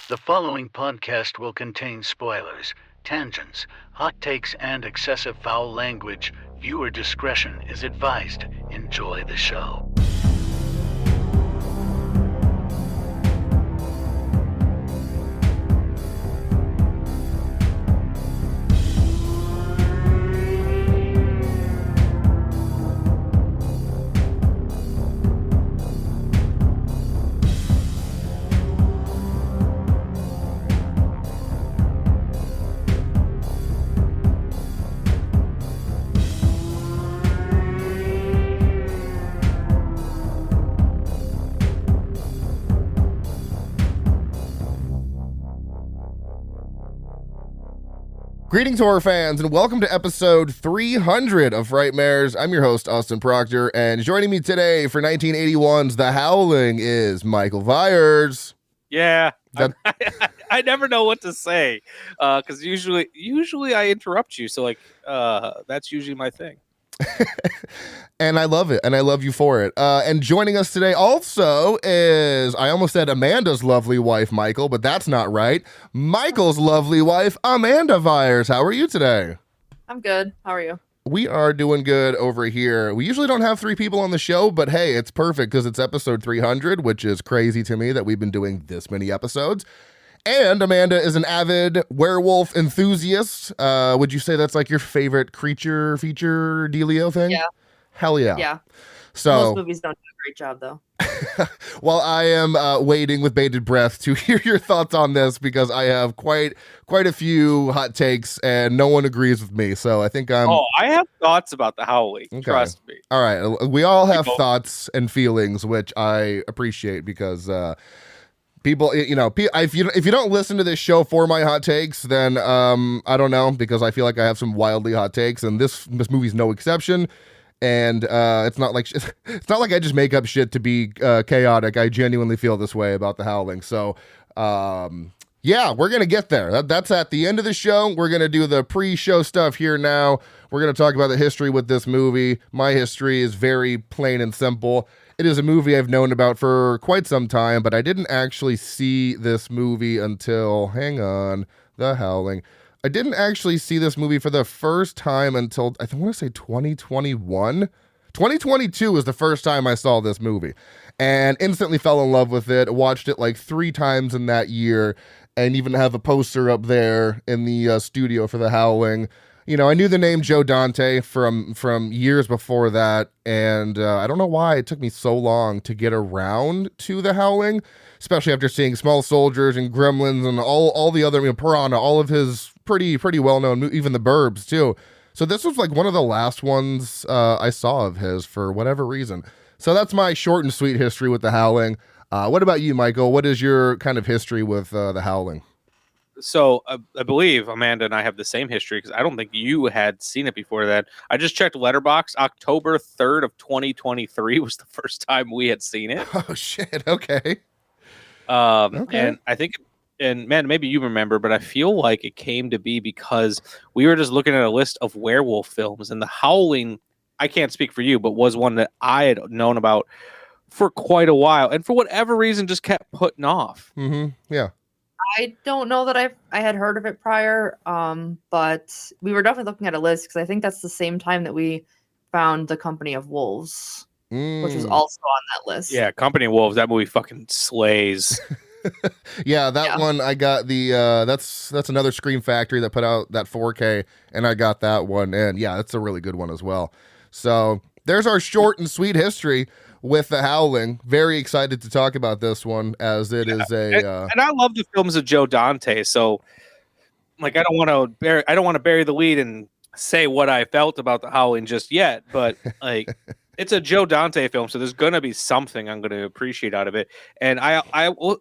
The following podcast will contain spoilers, tangents, hot takes, and excessive foul language. Viewer discretion is advised. Enjoy the show. Greetings, horror fans, and welcome to episode 300 of Frightmares. I'm your host, Austin Proctor, and joining me today for 1981's The Howling is Michael Vyers. Yeah, I never know what to say because usually I interrupt you, so that's usually my thing. And I love it, and I love you for it. And joining us today also is, I almost said Amanda's lovely wife, Michael, but that's not right. Michael's lovely wife, Amanda Vyers. How are you today? I'm good. How are you? We are doing good over here. We usually don't have three people on the show, but hey, it's perfect because it's episode 300, which is crazy to me that we've been doing this many episodes. And Amanda is an avid werewolf enthusiast. Would you say that's like your favorite creature feature dealio thing? Yeah. Hell yeah. Yeah. So most movies don't do a great job, though. Well, I am waiting with bated breath to hear your thoughts on this because I have quite a few hot takes and no one agrees with me. So I think I'm... I have thoughts about the Howling. Okay. Trust me. All right. We all have thoughts and feelings, which I appreciate because... people, if you don't listen to this show for my hot takes, then I don't know, because I feel like I have some wildly hot takes, and this movie's no exception. And it's not like I just make up shit to be chaotic. I genuinely feel this way about The Howling. So yeah, we're gonna get there. That's at the end of the show. We're gonna do the pre-show stuff here now. We're gonna talk about the history with this movie. My history is very plain and simple. It is a movie I've known about for quite some time, but I didn't actually see this movie until, The Howling. I didn't actually see this movie for the first time until, I want to say 2021. 2022 was the first time I saw this movie and instantly fell in love with it. Watched it like 3 times in that year and even have a poster up there in the studio for The Howling. You know, I knew the name Joe Dante from years before that, and I don't know why it took me so long to get around to The Howling, especially after seeing Small Soldiers and Gremlins and all the other, Piranha, all of his pretty well-known, even The Burbs, too. So this was like one of the last ones I saw of his for whatever reason. So that's my short and sweet history with The Howling. What about you, Michael? What is your kind of history with The Howling? So I believe Amanda and I have the same history because I don't think you had seen it before that. I just checked Letterboxd. October 3rd of 2023 was the first time we had seen it. Oh, shit. Okay. Okay. And I think, and man, maybe you remember, but I feel like it came to be because we were just looking at a list of werewolf films, and The Howling, I can't speak for you, but was one that I had known about for quite a while. And for whatever reason, just kept putting off. Mm-hmm. Yeah. I don't know that I had heard of it prior, but we were definitely looking at a list because I think that's the same time that we found The Company of Wolves, which was also on that list. Yeah, Company of Wolves. That movie fucking slays. Yeah, that one I got the that's another Scream Factory that put out that 4K, and I got that one, and yeah, that's a really good one as well. So there's our short and sweet history with The Howling. Very excited to talk about this one as it is a and I love the films of Joe Dante, so like I don't want to bury the lead and say what I felt about The Howling just yet, but like it's a Joe Dante film, so there's gonna be something I'm gonna appreciate out of it. And I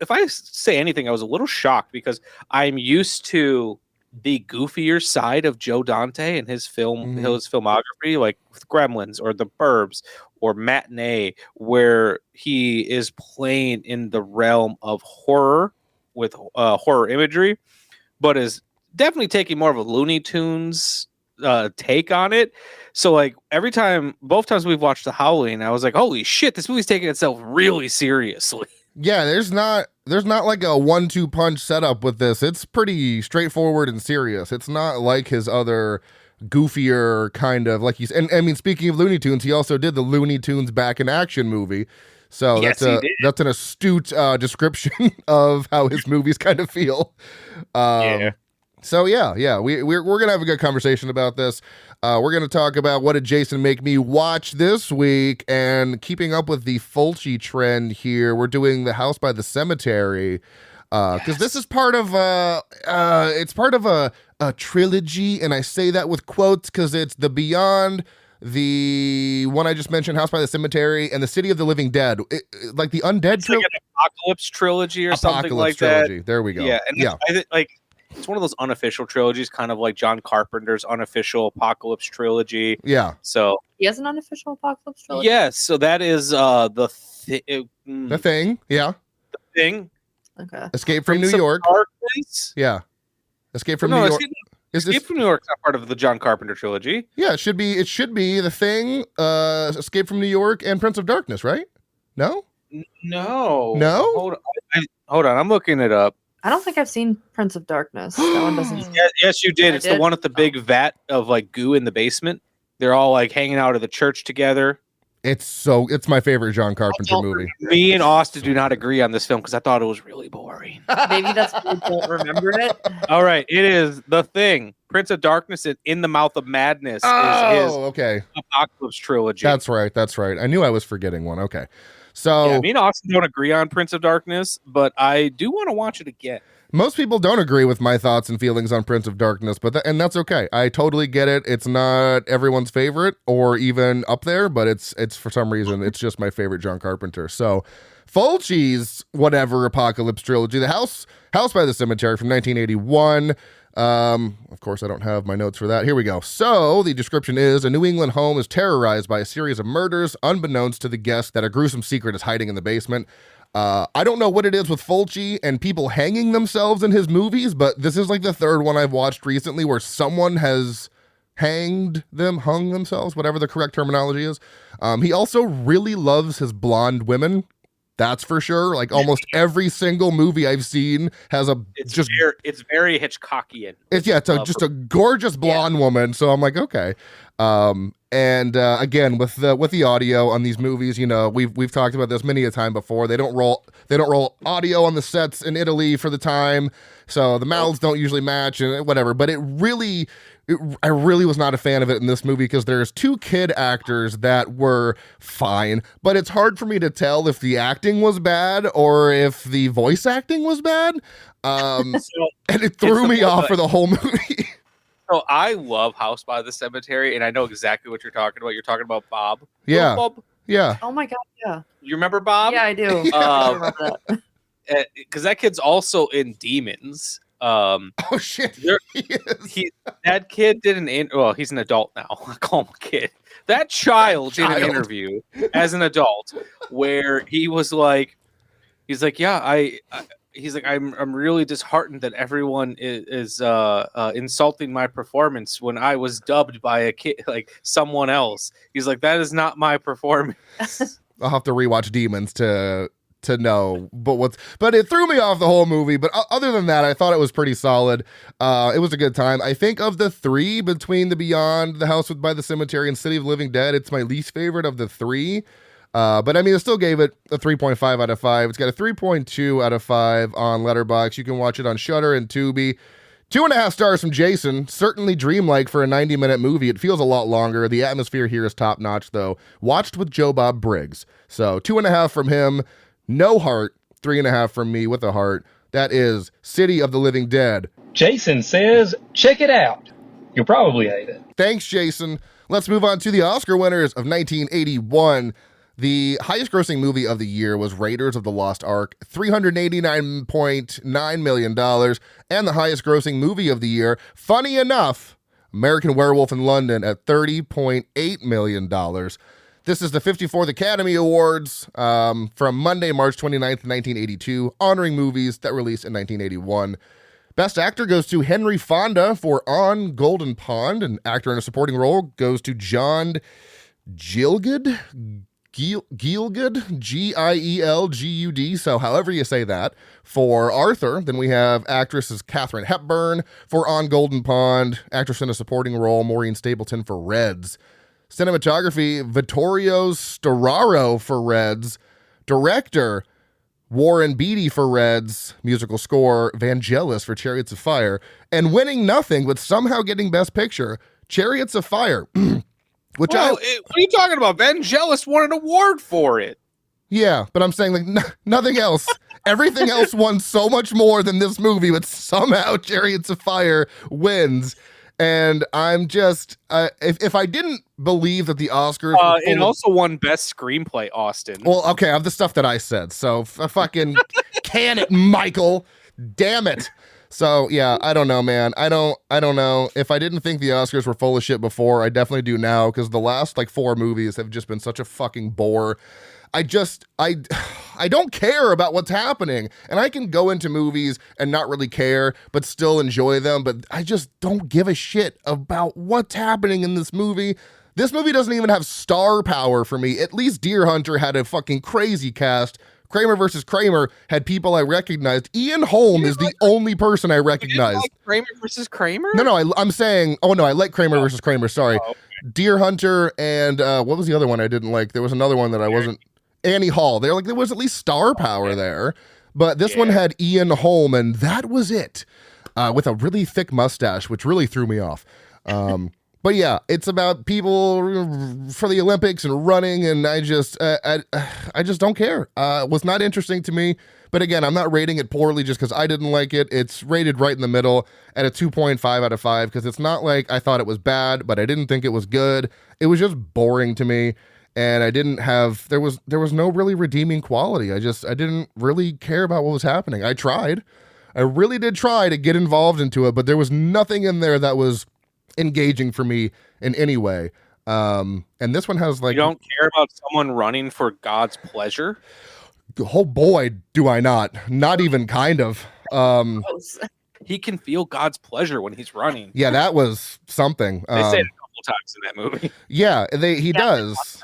if I say anything, I was a little shocked because I'm used to the goofier side of Joe Dante and his filmography, like with Gremlins or The Burbs or Matinee, where he is playing in the realm of horror with horror imagery, but is definitely taking more of a Looney Tunes take on it. So like both times we've watched The Howling, I was like, holy shit, this movie's taking itself really seriously. Yeah, there's not like a 1-2 punch setup with this. It's pretty straightforward and serious. It's not like his other goofier kind of like and I mean, speaking of Looney Tunes, he also did the Looney Tunes Back in Action movie. So Yes, that's an astute description of how his movies kind of feel. Yeah. So we're gonna have a good conversation about this. We're gonna talk about what did Jason make me watch this week, and keeping up with the Fulci trend here. We're doing The House by the Cemetery because this is part of it's part of a trilogy, and I say that with quotes because it's the Beyond, the one I just mentioned, House by the Cemetery, and the City of the Living Dead, like the Undead It's like an Apocalypse trilogy or something like trilogy. that. There we go. Yeah, and I think like it's one of those unofficial trilogies, kind of like John Carpenter's unofficial Apocalypse trilogy. Yeah. So He has an unofficial Apocalypse trilogy. yes, so that is the Thing. Yeah. Thing. Okay. Escape from Prince New of York. Darkness? Yeah. Escape from No, New York. Escape from New York's not part of the John Carpenter trilogy. Yeah, it should be The Thing, Escape from New York, and Prince of Darkness, right? No? No. No? Hold on, I'm looking it up. I don't think I've seen Prince of Darkness. That one doesn't. Yes, you did. I It's did? the one with the big vat of like goo in the basement. They're all like hanging out at the church together. It's my favorite John Carpenter movie. Me and Austin do not agree on this film because I thought it was really boring. Maybe that's why I don't remember it. All right, it is The Thing, Prince of Darkness, and In the Mouth of Madness is okay. Apocalypse trilogy. That's right. I knew I was forgetting one. Okay. So yeah, me and Austin don't agree on Prince of Darkness, but I do want to watch it again. most people don't agree with my thoughts and feelings on Prince of Darkness, and that's okay. I totally get it. It's not everyone's favorite or even up there, but it's for some reason it's just my favorite John Carpenter. So Fulci's whatever Apocalypse trilogy, The House by the Cemetery from 1981. Of course, I don't have my notes for that. Here we go. So the description is: a New England home is terrorized by a series of murders, unbeknownst to the guest that a gruesome secret is hiding in the basement. I don't know what it is with Fulci and people hanging themselves in his movies, but this is like the third one I've watched recently where someone has hung themselves, whatever the correct terminology is. He also really loves his blonde women. That's for sure. Like almost every single movie I've seen has it's very Hitchcockian. It's just a gorgeous blonde woman. So I'm like, okay. Again, with the audio on these movies, you know, we've talked about this many a time before. They don't roll audio on the sets in Italy for the time, so the mouths don't usually match and whatever. But I really was not a fan of it in this movie because there's two kid actors that were fine, but it's hard for me to tell if the acting was bad or if the voice acting was bad. And it threw me off for the whole movie. So I love House by the Cemetery, and I know exactly what you're talking about. You're talking about Bob. Yeah. Bob? Yeah. Oh my god, yeah. You remember Bob? Yeah, I do. I remember that. Because that kid's also in Demons. Oh shit! That kid did he's an adult now. I call him a kid. That child did an interview as an adult where he's like, yeah, he's like, I'm really disheartened that everyone is insulting my performance when I was dubbed by a kid, like someone else. He's like, that is not my performance. I'll have to rewatch Demons to know, but it threw me off the whole movie. But other than that, I thought it was pretty solid. It was a good time. I think of the three between The Beyond, The House by the Cemetery, and City of the Living Dead, it's my least favorite of the three. But I mean, I still gave it a 3.5 out of 5. It's got a 3.2 out of 5 on Letterboxd. You can watch it on Shudder and Tubi. 2.5 stars from Jason. Certainly dreamlike for a 90-minute movie. It feels a lot longer. The atmosphere here is top notch, though. Watched with Joe Bob Briggs. So 2.5 from him. No heart. 3.5 from me with a heart. That is City of the Living Dead. Jason says, check it out. You'll probably hate it. Thanks, Jason. Let's move on to the Oscar winners of 1981. The highest grossing movie of the year was Raiders of the Lost Ark, $389.9 million. And the highest grossing movie of the year, funny enough, American Werewolf in London at $30.8 million. This is the 54th Academy Awards from Monday, March 29th, 1982, honoring movies that released in 1981. Best Actor goes to Henry Fonda for On Golden Pond, and actor in a supporting role goes to John Gielgud. Gielgud, Gielgud, so however you say that, for Arthur. Then we have actresses Katharine Hepburn for On Golden Pond, actress in a supporting role, Maureen Stapleton for Reds. Cinematography, Vittorio Storaro for Reds. Director, Warren Beatty for Reds. Musical score, Vangelis for Chariots of Fire. And winning nothing, but somehow getting Best Picture, Chariots of Fire. What are you talking about? Vangelis won an award for it. Yeah, but I'm saying like nothing else. Everything else won so much more than this movie, but somehow Chariots of Fire wins. And I'm just, if I didn't believe that the Oscars... it also won Best Screenplay, Austin. Well, okay, of the stuff that I said. So fucking can it, Michael. Damn it. So, yeah, I don't know, man. I don't know. If I didn't think the Oscars were full of shit before, I definitely do now, because the last, 4 movies have just been such a fucking bore. I don't care about what's happening. And I can go into movies and not really care, but still enjoy them. But I just don't give a shit about what's happening in this movie. This movie doesn't even have star power for me. At least Deer Hunter had a fucking crazy cast. Kramer versus Kramer had people I recognized. Ian Holm is the only person I recognized. Like Kramer versus Kramer? No, I'm saying, I like Kramer versus Kramer, sorry. Oh, okay. Deer Hunter and what was the other one I didn't like? There was another one that I wasn't. Annie Hall. There was at least star power there. But this one had Ian Holm, and that was it. With a really thick mustache, which really threw me off. But yeah, it's about people for the Olympics and running, and I just don't care. It was not interesting to me. But again, I'm not rating it poorly just because I didn't like it. It's rated right in the middle at a 2.5 out of 5 because it's not like I thought it was bad, but I didn't think it was good. It was just boring to me, and I didn't have there was no really redeeming quality. I didn't really care about what was happening. I tried. I really did try to get involved into it, but there was nothing in there that was engaging for me in any way. And this one has you don't care about someone running for God's pleasure? Oh boy, do I not even kind of. He can feel God's pleasure when he's running. Yeah, that was something. They say it a couple times in that movie. Yeah, he does.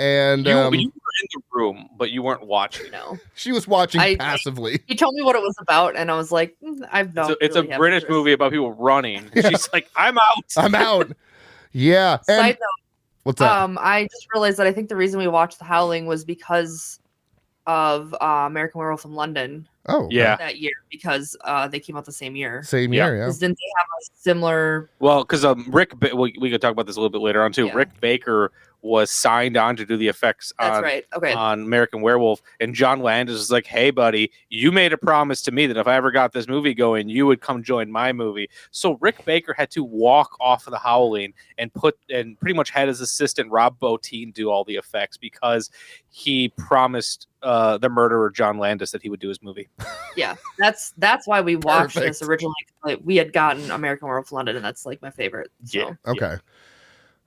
And you were in the room, but you weren't watching. No, she was watching passively. He told me what it was about, and I was like, "I've not." It's a British movie about people running. Yeah. She's like, "I'm out. I'm out." Yeah. Side note. What's that? I just realized that I think the reason we watched The Howling was because of American Werewolf in London. Oh, yeah, that year because they came out the same year. Same year, yeah. Didn't they have a similar? Well, because we could talk about this a little bit later on too. Yeah. Rick Baker was signed on to do the effects on American Werewolf, and John Landis was like, "Hey, buddy, you made a promise to me that if I ever got this movie going, you would come join my movie." So Rick Baker had to walk off of The Howling and pretty much had his assistant Rob Bottin do all the effects because he promised the murderer John Landis that he would do his movie. Yeah, that's why we watched this originally. We had gotten American Werewolf London, and that's my favorite. So. Yeah. Okay. Yeah.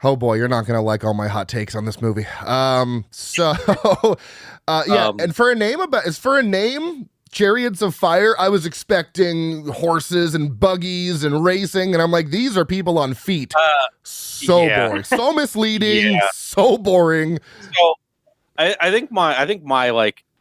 Oh boy, you're not gonna like all my hot takes on this movie. And for a name, Chariots of Fire, I was expecting horses and buggies and racing, and I'm like, these are people on feet. Boring, so misleading, so boring. So I think my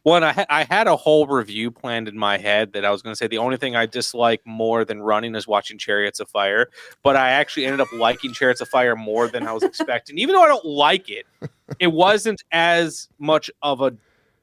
one, I had a whole review planned in my head that I was going to say the only thing I dislike more than running is watching Chariots of Fire, but I actually ended up liking Chariots of Fire more than I was expecting. Even though I don't like it, it wasn't as much of a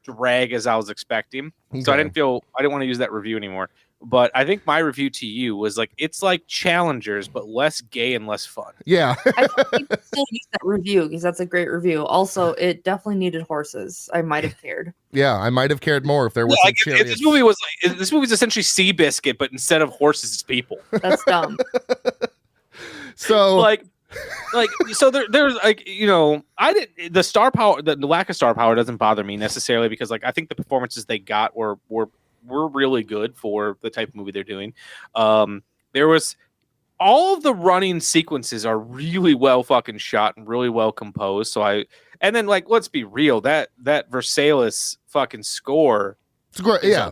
drag as I was expecting. Okay. So I didn't want to use that review anymore. But I think my review to you was it's like Challengers, but less gay and less fun. Yeah. I think we can still use that review because that's a great review. Also, it definitely needed horses. I might have cared. Yeah, I might have cared more if there was some chariots. This movie was essentially Seabiscuit, but instead of horses, it's people. That's dumb. So so there's I didn't the star power, the lack of star power doesn't bother me necessarily because I think the performances they got were really good for the type of movie they're doing. There was all of the running sequences are really well fucking shot and really well composed. And then let's be real, that Versailles fucking score. It's great. Yeah.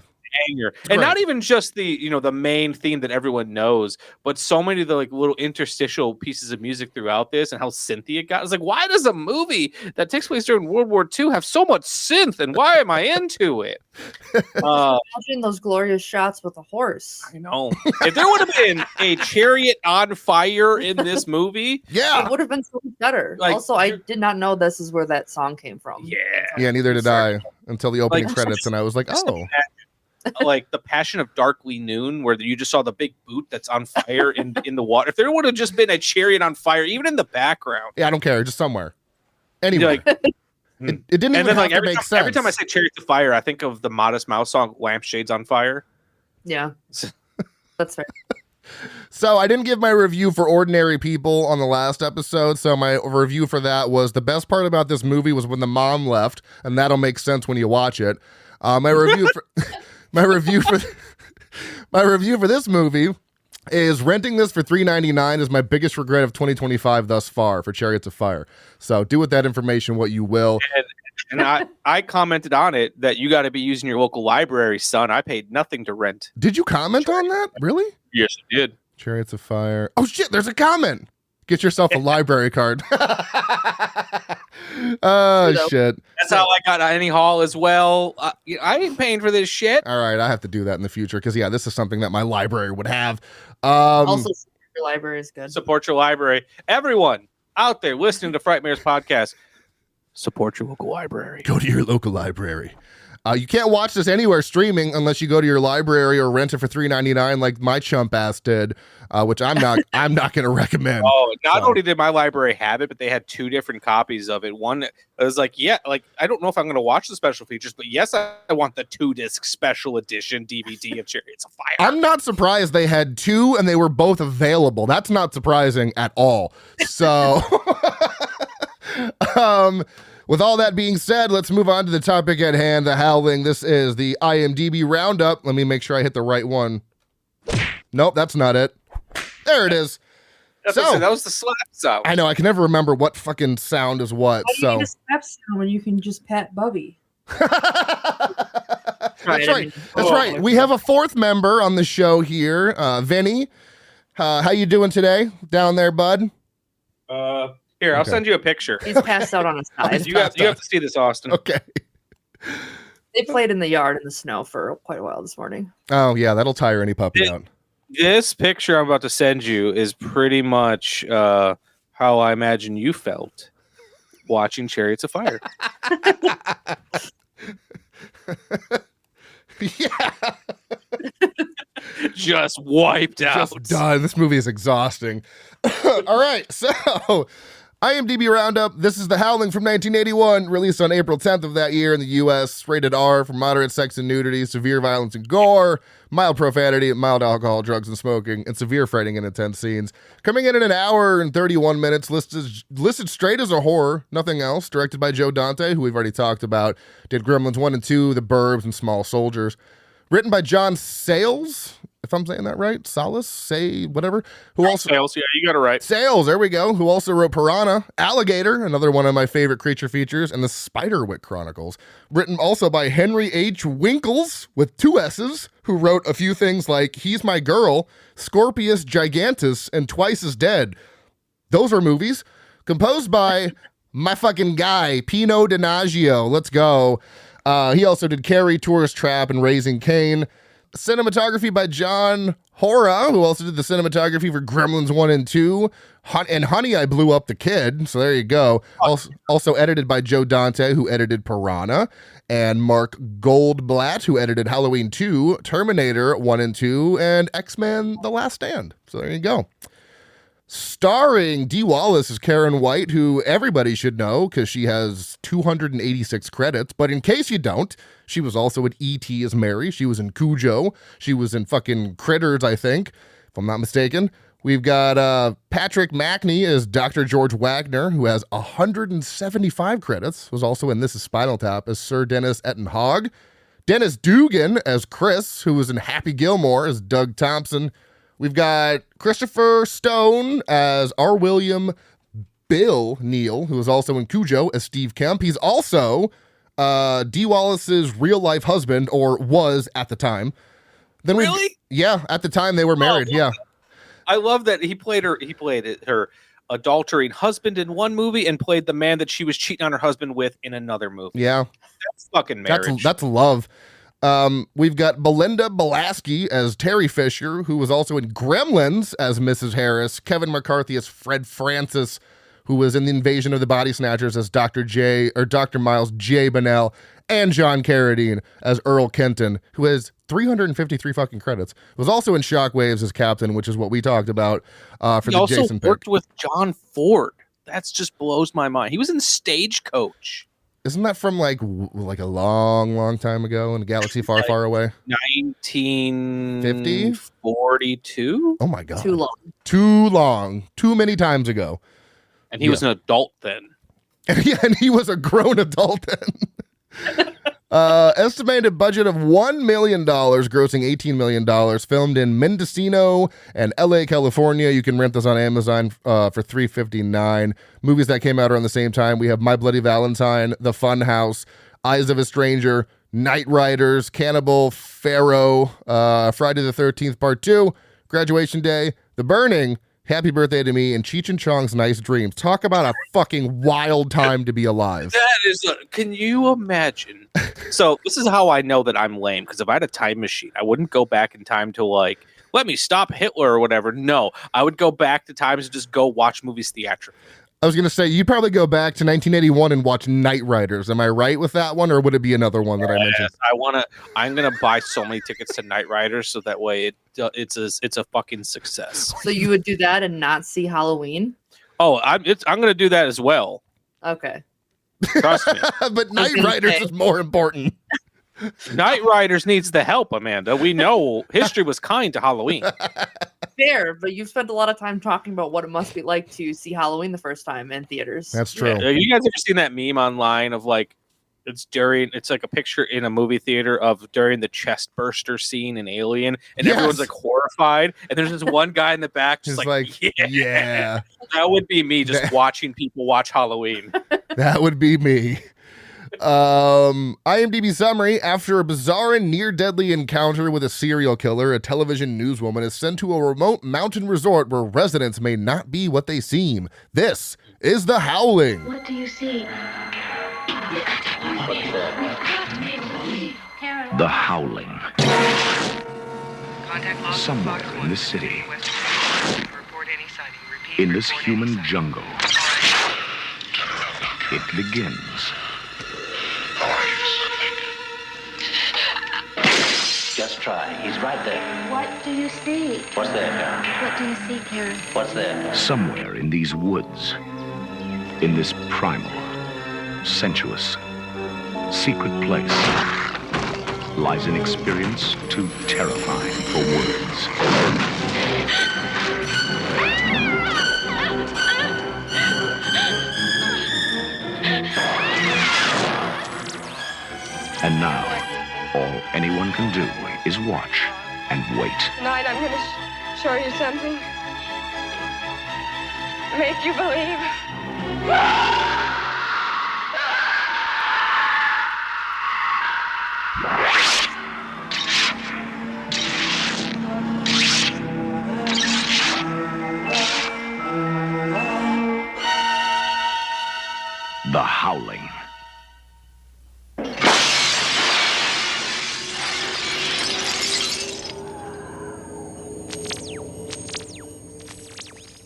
banger. And not even just the the main theme that everyone knows, but so many of the like little interstitial pieces of music throughout this and how synthy it got. It's like, why does a movie that takes place during World War II have so much synth, and why am I into it? Imagine those glorious shots with a horse. I know. If there would have been a chariot on fire in this movie, it would have been so much better. Like, also, I did not know this is where that song came from. Yeah, neither did I until the opening credits, and I was like, oh. Like the Passion of Darkly Noon, where you just saw the big boot that's on fire in the water. If there would have just been a chariot on fire, even in the background. Yeah, I don't care, just somewhere. Anyway. It didn't even have to make sense. Every time I say Chariots of Fire, I think of the Modest Mouse song, Lampshades on Fire. Yeah, that's fair. So I didn't give my review for Ordinary People on the last episode, so my review for that was the best part about this movie was when the mom left, and that'll make sense when you watch it. My review for this movie is renting this for $3.99 is my biggest regret of 2025 thus far for Chariots of Fire. So do with that information what you will. And I commented on it that you got to be using your local library, son. I paid nothing to rent. Did you comment on that? Really? Yes, I did. Chariots of Fire. Oh, shit, there's a comment. Get yourself a library card. Oh, shit. That's how I got Annie Hall as well. I ain't paying for this shit. All right, I have to do that in the future because, yeah, this is something that my library would have. Also, your library is good. Support your library. Everyone out there listening to Frightmare's podcast, support your local library. Go to your local library. You can't watch this anywhere streaming unless you go to your library or rent it for $3.99 like my chump ass did, which I'm not going to recommend. Oh, not only did my library have it, but they had two different copies of it. One was like, I don't know if I'm going to watch the special features, but yes, I want the 2-disc special edition DVD of Chariots of Fire. I'm not surprised they had two and they were both available. That's not surprising at all. So, with all that being said, let's move on to the topic at hand, the Howling. This is the IMDb Roundup. Let me make sure I hit the right one. Nope, that's not it. There it is. That was the slap sound. I know, I can never remember what fucking sound is what. How do you get a slap sound when you can just pat Bubby? That's right. That's right. We have a fourth member on the show here, Vinny. How you doing today down there, bud? Here, I'll send you a picture. He's passed out on his side. You have to see this, Austin. Okay. They played in the yard in the snow for quite a while this morning. Oh, yeah, that'll tire any puppy out. This picture I'm about to send you is pretty much how I imagine you felt watching Chariots of Fire. Yeah. Just wiped out. Just done. This movie is exhausting. All right, so IMDb Roundup. This is The Howling from 1981, released on April 10th of that year in the U.S. Rated R for moderate sex and nudity, severe violence and gore, mild profanity, mild alcohol, drugs, and smoking, and severe frightening and intense scenes. Coming in at an hour and 31 minutes, listed straight as a horror, nothing else. Directed by Joe Dante, who we've already talked about. Did Gremlins 1 and 2, The Burbs, and Small Soldiers. Written by John Sayles, if I'm saying that right. Whatever. Sayles, yeah, you got it right. Sayles, there we go. Who also wrote Piranha, Alligator, another one of my favorite creature features, and the Spiderwick Chronicles. Written also by Henry H. Winkles, with 2 S's, who wrote a few things like He's My Girl, Scorpius Gigantus, and Twice as Dead. Those are movies. Composed by my fucking guy, Pino Donaggio. Let's go. He also did Carrie, Tourist Trap, and Raising Cain. Cinematography by John Hora, who also did the cinematography for Gremlins 1 and 2. And Honey, I Blew Up the Kid. So there you go. Also edited by Joe Dante, who edited Piranha. And Mark Goldblatt, who edited Halloween 2, Terminator 1 and 2, and X-Men The Last Stand. So there you go. Starring Dee Wallace as Karen White, who everybody should know because she has 286 credits. But in case you don't, she was also in E.T. as Mary. She was in Cujo. She was in fucking Critters, I think, if I'm not mistaken. We've got Patrick Macney as Dr. George Wagner, who has 175 credits. Was also in This Is Spinal Tap as Sir Dennis Ettenhog. Dennis Dugan as Chris, who was in Happy Gilmore as Doug Thompson. We've got Christopher Stone as R. William Bill Neal, who is also in Cujo as Steve Kemp. He's also Dee Wallace's real life husband, or was at the time. Then Really? Yeah, at the time they were married. Yeah. I love that he played her adultering husband in one movie and played the man that she was cheating on her husband with in another movie. Yeah. That's fucking marriage. That's love. We've got Belinda Balaski as Terry Fisher, who was also in Gremlins as Mrs. Harris, Kevin McCarthy as Fred Francis, who was in The Invasion of the Body Snatchers as Dr. Miles J. Bennell, and John Carradine as Earl Kenton, who has 353 fucking credits. Was also in Shockwaves as Captain, which is what we talked about for the Jason pick. He also worked with John Ford. That's just blows my mind. He was in Stagecoach. Isn't that from like a long time ago in a galaxy far, far away? 1942? Oh my God. Too long. Too long. Too many times ago. And he was an adult then. Yeah, and he was a grown adult then. Estimated budget of $1 million, grossing $18 million, filmed in Mendocino and LA, California. You can rent this on Amazon for $3.59. Movies that came out around the same time. We have My Bloody Valentine, The Fun House, Eyes of a Stranger, Night Riders, Cannibal Pharaoh, Friday the 13th Part 2, Graduation Day, The Burning, Happy Birthday to Me, and Cheech and Chong's Nice Dreams. Talk about a fucking wild time to be alive. That is, can you imagine? So this is how I know that I'm lame, because if I had a time machine, I wouldn't go back in time to like, let me stop Hitler or whatever. No, I would go back to times and just go watch movies theatrically. I was going to say, you'd probably go back to 1981 and watch Night Riders. Am I right with that one, or would it be another one that I mentioned? I'm going to buy so many tickets to Night Riders so that way it's a fucking success. So you would do that and not see Halloween? Oh, I'm going to do that as well. Okay. Trust me. But Night Riders is more important. Night Riders needs the help, Amanda. We know history was kind to Halloween. Fair, but you've spent a lot of time talking about what it must be like to see Halloween the first time in theaters. That's true. Yeah. You guys ever seen that meme online of like, it's like a picture in a movie theater of during the chest burster scene in Alien, and everyone's like horrified, and there's this one guy in the back just like yeah. That would be me just watching people watch Halloween. That would be me. IMDb summary: after a bizarre and near deadly encounter with a serial killer, a television newswoman is sent to a remote mountain resort where residents may not be what they seem. This is The Howling. What do you see? The Howling. Somewhere in this city, in this human jungle, it begins. Just try. He's right there. What do you see? What's there, Karen? What do you see, Karen? What's there? Somewhere in these woods, in this primal, sensuous, secret place, lies an experience too terrifying for words. And now, all anyone can do is watch and wait. Tonight I'm going to show you something. Make you believe. The Howling.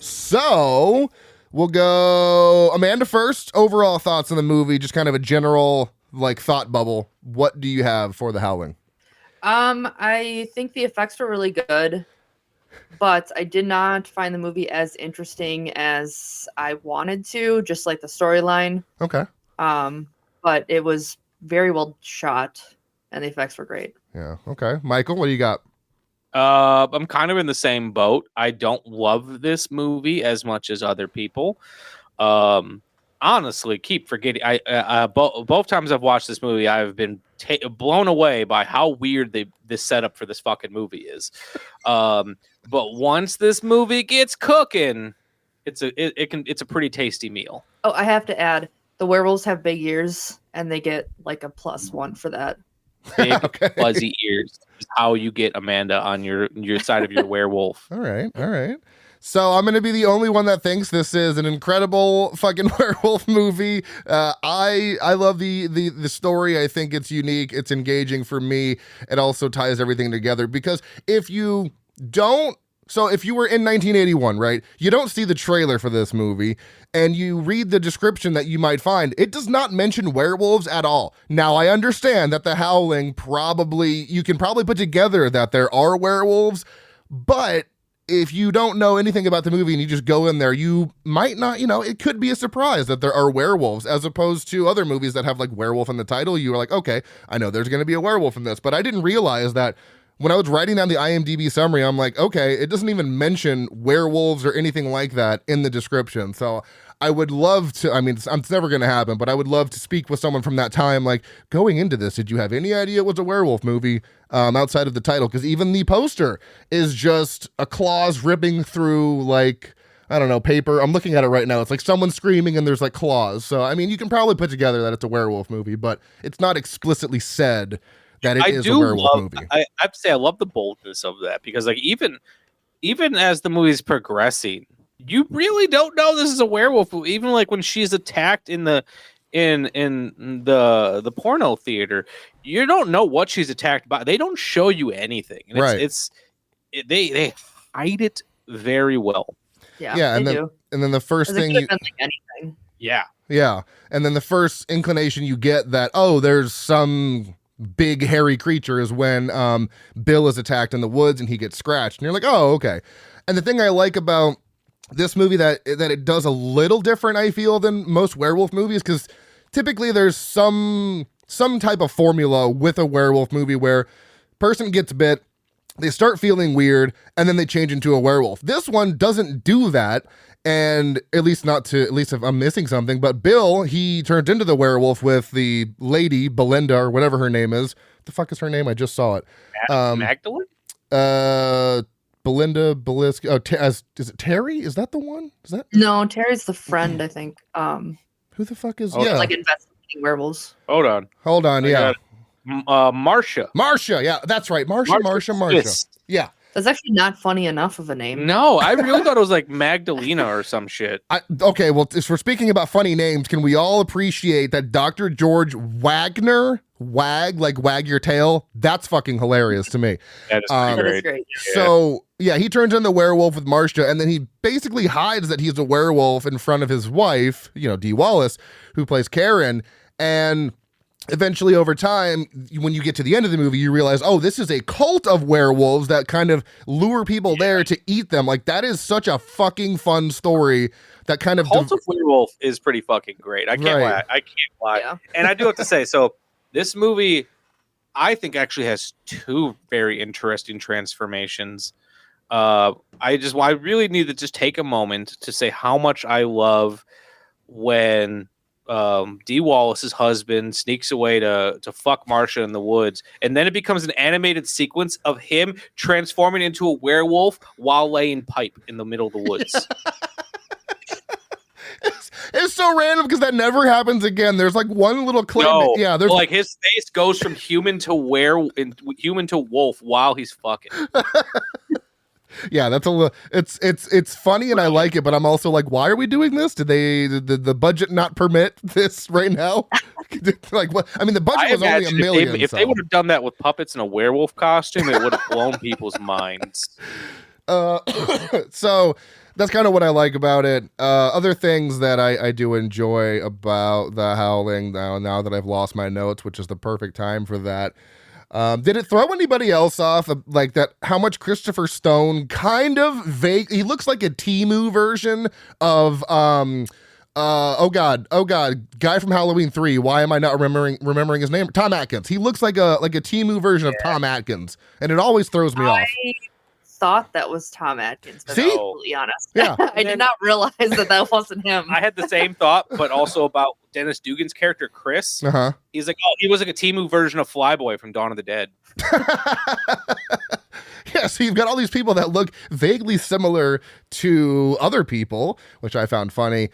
So we'll go Amanda first. Overall thoughts on the movie, just kind of a general like thought bubble. What do you have for The Howling? I think the effects were really good, but I did not find the movie as interesting as I wanted to, just like the storyline. Okay. But it was very well shot and the effects were great. Yeah. Okay. Michael, what do you got? I'm kind of in the same boat. I don't love this movie as much as other people. Honestly, keep forgetting. Both times I've watched this movie, I've been blown away by how weird this setup for this fucking movie is. But once this movie gets cooking, it's a pretty tasty meal. Oh, I have to add, the werewolves have big ears, and they get like a +1 for that. Big Okay. fuzzy ears is how you get Amanda on your side of your werewolf. All right. So I'm going to be the only one that thinks this is an incredible fucking werewolf movie. I love the story. I think it's unique. It's engaging for me. It also ties everything together because if you were in 1981, right, you don't see the trailer for this movie and you read the description that you might find, it does not mention werewolves at all. Now, I understand that the Howling you can probably put together that there are werewolves, but if you don't know anything about the movie and you just go in there, you might not, it could be a surprise that there are werewolves as opposed to other movies that have like werewolf in the title. You were like, okay, I know there's going to be a werewolf in this, but I didn't realize that when I was writing down the IMDb summary, I'm like, okay, it doesn't even mention werewolves or anything like that in the description. So I would love to, it's never going to happen, but I would love to speak with someone from that time. Like, going into this, did you have any idea it was a werewolf movie outside of the title? Because even the poster is just a claws ripping through, like, I don't know, paper. I'm looking at it right now. It's like someone screaming and there's like claws. So, you can probably put together that it's a werewolf movie, but it's not explicitly said that it is a werewolf movie. I have to say, I love the boldness of that because, like, even as the movie's progressing, you really don't know this is a werewolf. Even like when she's attacked in the porno theater, you don't know what she's attacked by. They don't show you anything. And right. They hide it very well. Yeah, and then the first thing like anything. Yeah. And then the first inclination you get that, oh, there's some big hairy creature is when Bill is attacked in the woods and he gets scratched. And you're like, oh, okay. And the thing I like about this movie that it does a little different, I feel, than most werewolf movies, because typically there's some type of formula with a werewolf movie where person gets bit, they start feeling weird, and then they change into a werewolf. This one doesn't do that. And at least if I'm missing something, but Bill, he turns into the werewolf with the lady, Belinda, or whatever her name is. What the fuck is her name? I just saw it. Magdalene? Belinda, Belisk. Oh, is it Terry? Is that the one? Is that? No, Terry's the friend, I think. Who the fuck is? Like investigating werewolves. Hold on. Yeah. Marcia. Yeah, that's right. Marcia. Yeah. That's actually not funny enough of a name. No, I really thought it was like Magdalena or some shit. Okay, well, if we're speaking about funny names, can we all appreciate that Dr. George Wagner, wag your tail? That's fucking hilarious to me. That is great. Yeah. So, yeah, he turns into the werewolf with Marcia, and then he basically hides that he's a werewolf in front of his wife, Dee Wallace, who plays Karen, and eventually, over time, when you get to the end of the movie, you realize, oh, this is a cult of werewolves that kind of lure people there to eat them. Like, that is such a fucking fun story. That kind of Cult of Werewolf is pretty fucking great. I can't lie. Yeah. And I do have to say, so this movie, I think, actually has two very interesting transformations. I really need to just take a moment to say how much I love when Dee Wallace's husband sneaks away to fuck Marcia in the woods, and then it becomes an animated sequence of him transforming into a werewolf while laying pipe in the middle of the woods. It's so random because that never happens again. There's like one little clip. No, yeah, there's like his face goes from human to wolf while he's fucking. Yeah, that's a little. It's funny and I like it, but I'm also like, why are we doing this? Did the budget not permit this right now? Like what? I mean, the budget was only $1 million. If they would have done that with puppets in a werewolf costume, it would have blown people's minds. So that's kind of what I like about it. Other things that I do enjoy about The Howling now that I've lost my notes, which is the perfect time for that. Did it throw anybody else off like that? How much Christopher Stone kind of vague? He looks like a Temu version of oh god, guy from Halloween 3. Why am I not remembering his name? Tom Atkins. He looks like a Temu version of Tom Atkins, and it always throws me off. Thought that was Tom Atkins, to be completely honest. Yeah. I did not realize that wasn't him. I had the same thought, but also about Dennis Dugan's character, Chris. Uh-huh. He's like, oh, he was like a Temu version of Flyboy from Dawn of the Dead. Yeah, so you've got all these people that look vaguely similar to other people, which I found funny.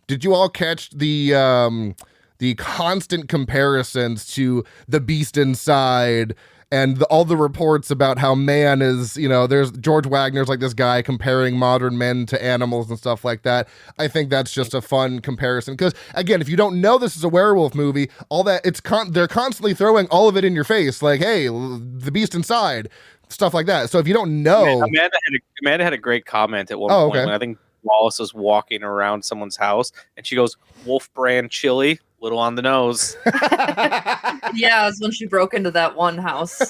Did you all catch the the constant comparisons to the beast inside, and all the reports about how man is, there's George Wagner's like this guy comparing modern men to animals and stuff like that. I think that's just a fun comparison. Because again, if you don't know this is a werewolf movie, all that they're constantly throwing all of it in your face. Like, hey, the beast inside, stuff like that. So if you don't know, Amanda had a great comment at one point when I think Wallace was walking around someone's house, and she goes, "Wolf brand chili." Little on the nose. Yeah, it was when she broke into that one house.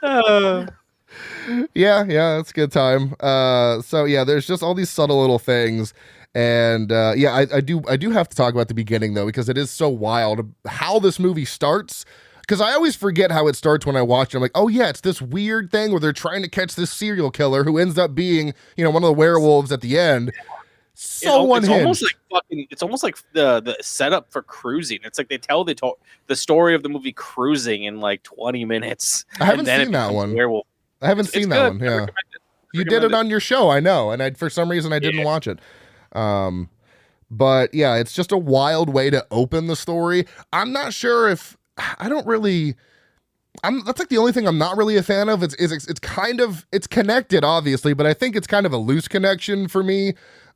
Yeah, it's a good time. So yeah, there's just all these subtle little things, and I do have to talk about the beginning though, because it is so wild how this movie starts. Because I always forget how it starts when I watch it. I'm like, oh yeah, it's this weird thing where they're trying to catch this serial killer who ends up being, one of the werewolves at the end. So it's almost like the setup for Cruising. It's like they tell the story of the movie Cruising in like 20 minutes. I haven't seen that one. Werewolf. I haven't seen that one. Yeah, you did it on your show, I know, and for some reason I didn't watch it. But yeah, it's just a wild way to open the story. I'm not sure if that's like the only thing I'm not really a fan of. It's kind of, it's connected obviously, but I think it's kind of a loose connection for me.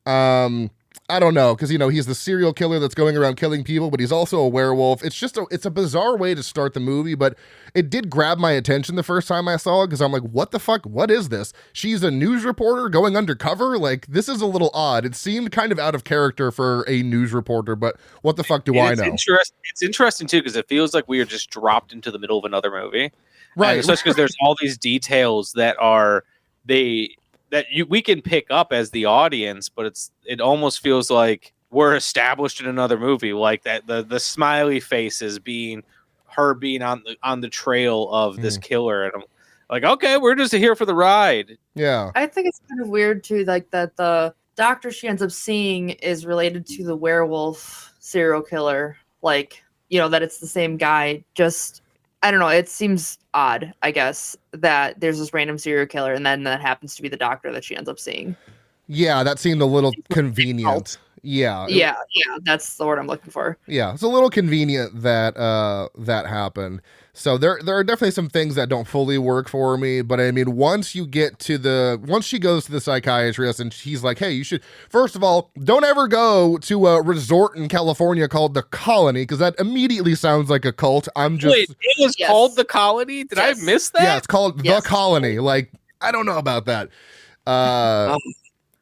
I don't know, because he's the serial killer that's going around killing people, but he's also a werewolf. It's just it's a bizarre way to start the movie, but it did grab my attention the first time I saw it, because I'm like, what the fuck? What is this? She's a news reporter going undercover? Like, this is a little odd. It seemed kind of out of character for a news reporter, but what the fuck do I know? It's interesting too, because it feels like we are just dropped into the middle of another movie. Right. Especially because there's all these details that we can pick up as the audience, but it almost feels like we're established in another movie, like that the smiley faces being on the trail of this killer, and I'm like, okay, we're just here for the ride. Yeah, I think it's kind of weird too, like that the doctor she ends up seeing is related to the werewolf serial killer, like that it's the same guy. Just I don't know. It seems odd, I guess, that there's this random serial killer, and then that happens to be the doctor that she ends up seeing. Yeah, that seemed a little convenient. Yeah, that's the word I'm looking for. Yeah, it's a little convenient that that happened. So there are definitely some things that don't fully work for me, but I mean, once she goes to the psychiatrist and he's like, hey, you should, first of all, don't ever go to a resort in California called the Colony, because that immediately sounds like a cult. Wait, it was called the Colony? Did I miss that? Yeah, it's called the Colony. Like, I don't know about that.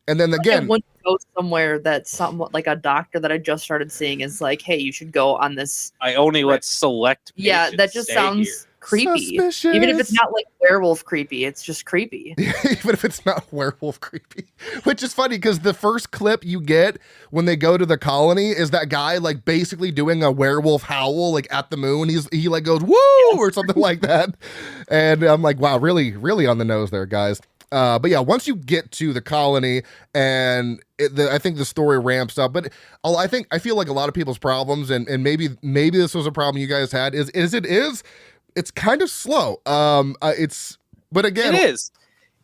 And then again, I go somewhere that somewhat like a doctor that I just started seeing is like, hey, you should go on this. I only let select. Yeah, that just sounds creepy. Suspicious. Even if it's not like werewolf creepy, it's just creepy. Even if it's not werewolf creepy, which is funny because the first clip you get when they go to the Colony is that guy like basically doing a werewolf howl like at the moon. He like goes woo or something like that, and I'm like, wow, really, really on the nose there, guys. But yeah, once you get to the Colony, and I think the story ramps up. But I feel like a lot of people's problems, and maybe this was a problem you guys had, is it's kind of slow. But again, it is.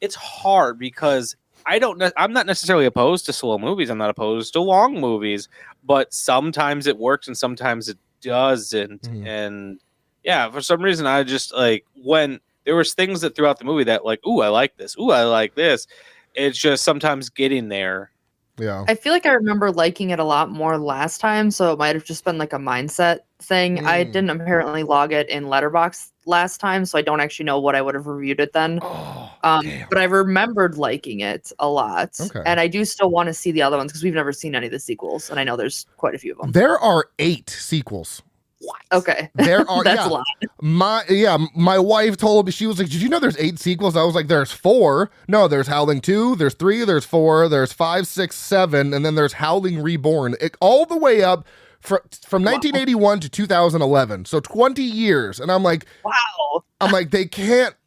It's hard because I'm not necessarily opposed to slow movies. I'm not opposed to long movies, but sometimes it works and sometimes it doesn't. Mm-hmm. And yeah, for some reason, I just like when. There was things that throughout the movie that like, ooh, I like this. Ooh, I like this. It's just sometimes getting there. Yeah. I feel like I remember liking it a lot more last time, so it might have just been like a mindset thing. I didn't apparently log it in Letterboxd last time, so I don't actually know what I would have reviewed it then. But I remembered liking it a lot. Okay. And I do still want to see the other ones because we've never seen any of the sequels, and I know there's quite a few of them. There are 8 sequels. What? Okay. There are that's a lot. My wife told me, she was like, did you know there's 8 sequels? I was like, there's 4. No, there's Howling 2, there's 3, there's 4, there's 5, 6, 7, and then there's Howling Reborn. All the way up from 1981 to 2011. So 20 years. And I'm like, wow. I'm like, they can't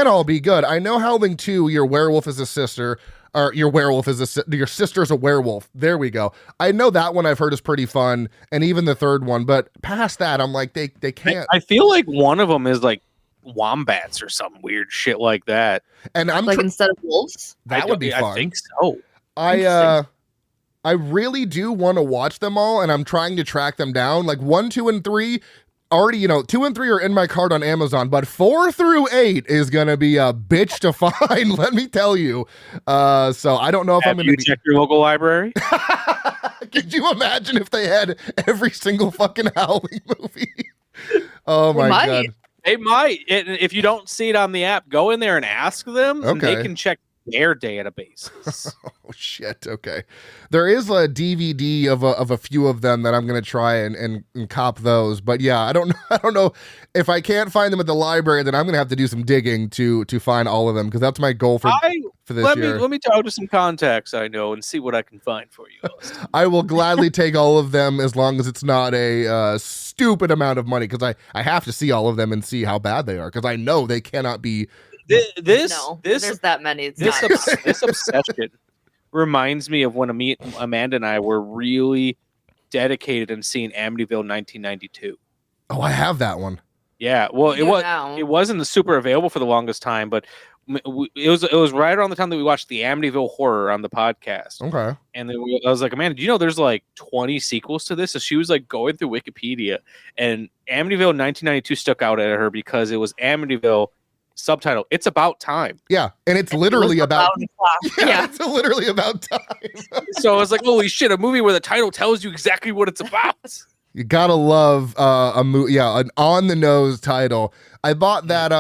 all be good. I know Howling 2, your werewolf is a sister. Or your werewolf is your sister's a werewolf. There we go. I know that one I've heard is pretty fun, and even the third one. But past that, I'm like, they can't. I feel like one of them is like wombats or some weird shit like that. And I'm like instead of wolves. That would be fun. I think so. I really do want to watch them all, and I'm trying to track them down. Like 1, 2, and 3, already, 2 and 3 are in my card on Amazon, but 4 through 8 is gonna be a bitch to find. Let me tell you. So I don't know if I'm gonna check your local library. Could you imagine if they had every single fucking Howling movie? Oh my god. They might. If you don't see it on the app, go in there and ask them, and they can check their databases. Oh shit. Okay. There is a DVD of a few of them that I'm gonna try and cop those. But yeah, I don't know if I can't find them at the library, then I'm gonna have to do some digging to find all of them, because that's my goal for this year. Let me talk to some contacts I know and see what I can find for you. I will gladly take all of them, as long as it's not a stupid amount of money, because I have to see all of them and see how bad they are, because I know they cannot be. There's that many. This obsession reminds me of when Amanda and I were really dedicated in seeing Amityville 1992. Oh, I have that one. Yeah, well, it wasn't super available for the longest time, but it was right around the time that we watched the Amityville Horror on the podcast. Okay. And then I was like, Amanda, do you know there's like 20 sequels to this? So she was like going through Wikipedia, and Amityville 1992 stuck out at her because it was Amityville subtitle. It's about time. Yeah, and it's literally about yeah, it's literally about time. So I was like, holy shit, a movie where the title tells you exactly what it's about. You gotta love an on the nose title. I bought that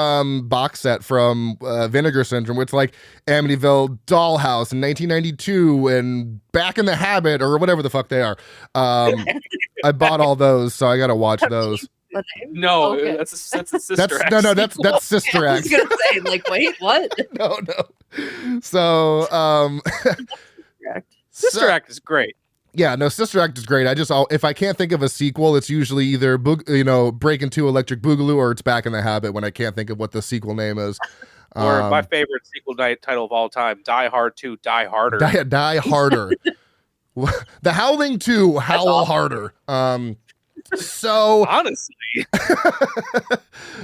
box set from Vinegar Syndrome, where it's like Amityville Dollhouse in 1992 and Back in the Habit, or whatever the fuck they are. I bought all those, so I gotta watch those. No, okay. that's a Sister Act. That's Sister Act. I was gonna say, like, wait, what? No. So Sister Act is great. Yeah, no, Sister Act is great. If I can't think of a sequel, it's usually either Break Into Electric Boogaloo, or it's Back in the Habit, when I can't think of what the sequel name is. Or my favorite sequel title of all time, Die Hard 2, Die Harder. Die Harder. The Howling 2, Howl Harder. So honestly,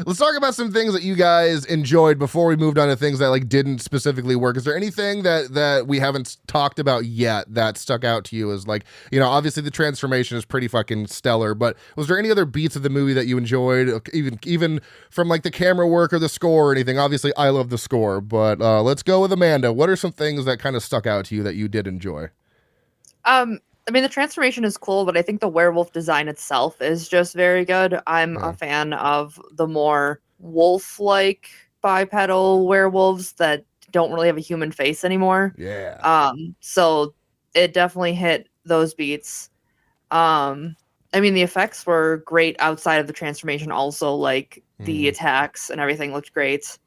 let's talk about some things that you guys enjoyed before we moved on to things that like didn't specifically work. Is there anything that we haven't talked about yet that stuck out to you as like, obviously the transformation is pretty fucking stellar, but was there any other beats of the movie that you enjoyed, even from like the camera work or the score or anything? Obviously I love the score, but let's go with Amanda. What are some things that kind of stuck out to you that you did enjoy? I mean, the transformation is cool, but I think the werewolf design itself is just very good. I'm a fan of the more wolf-like bipedal werewolves that don't really have a human face anymore. Yeah. So it definitely hit those beats. I mean, the effects were great outside of the transformation also, like the attacks and everything looked great.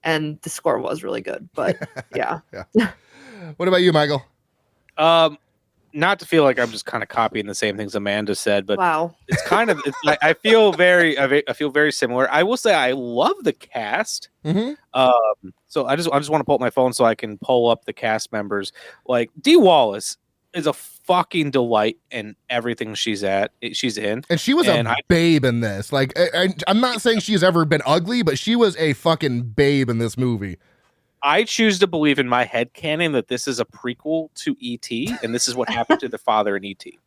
And the score was really good, but yeah. What about you, Michael? Not to feel like I'm just kind of copying the same things Amanda said, but wow, it's kind of I feel very similar. I will say I love the cast. Mm-hmm. So I just want to pull up my phone so I can pull up the cast members. Like Dee Wallace is a fucking delight in everything she's in, and she was a babe in this. Like I'm not saying she's ever been ugly, but she was a fucking babe in this movie. I choose to believe in my headcanon that this is a prequel to E.T., and this is what happened to the father in E.T.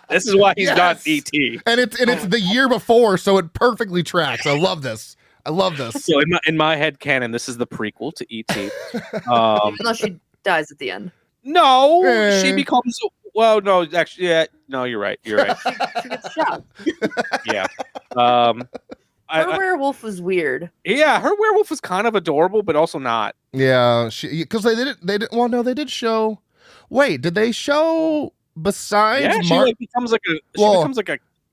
This is why he's not E.T. And it's the year before, so it perfectly tracks. I love this. So in my headcanon, this is the prequel to E.T. Even though she dies at the end. No, she becomes... Well, no, actually, yeah. No, you're right. She gets shot. Yeah. Her werewolf was weird. Yeah, her werewolf was kind of adorable, but also not. Yeah, because they did show. Wait, did they show besides? Yeah, she becomes like a.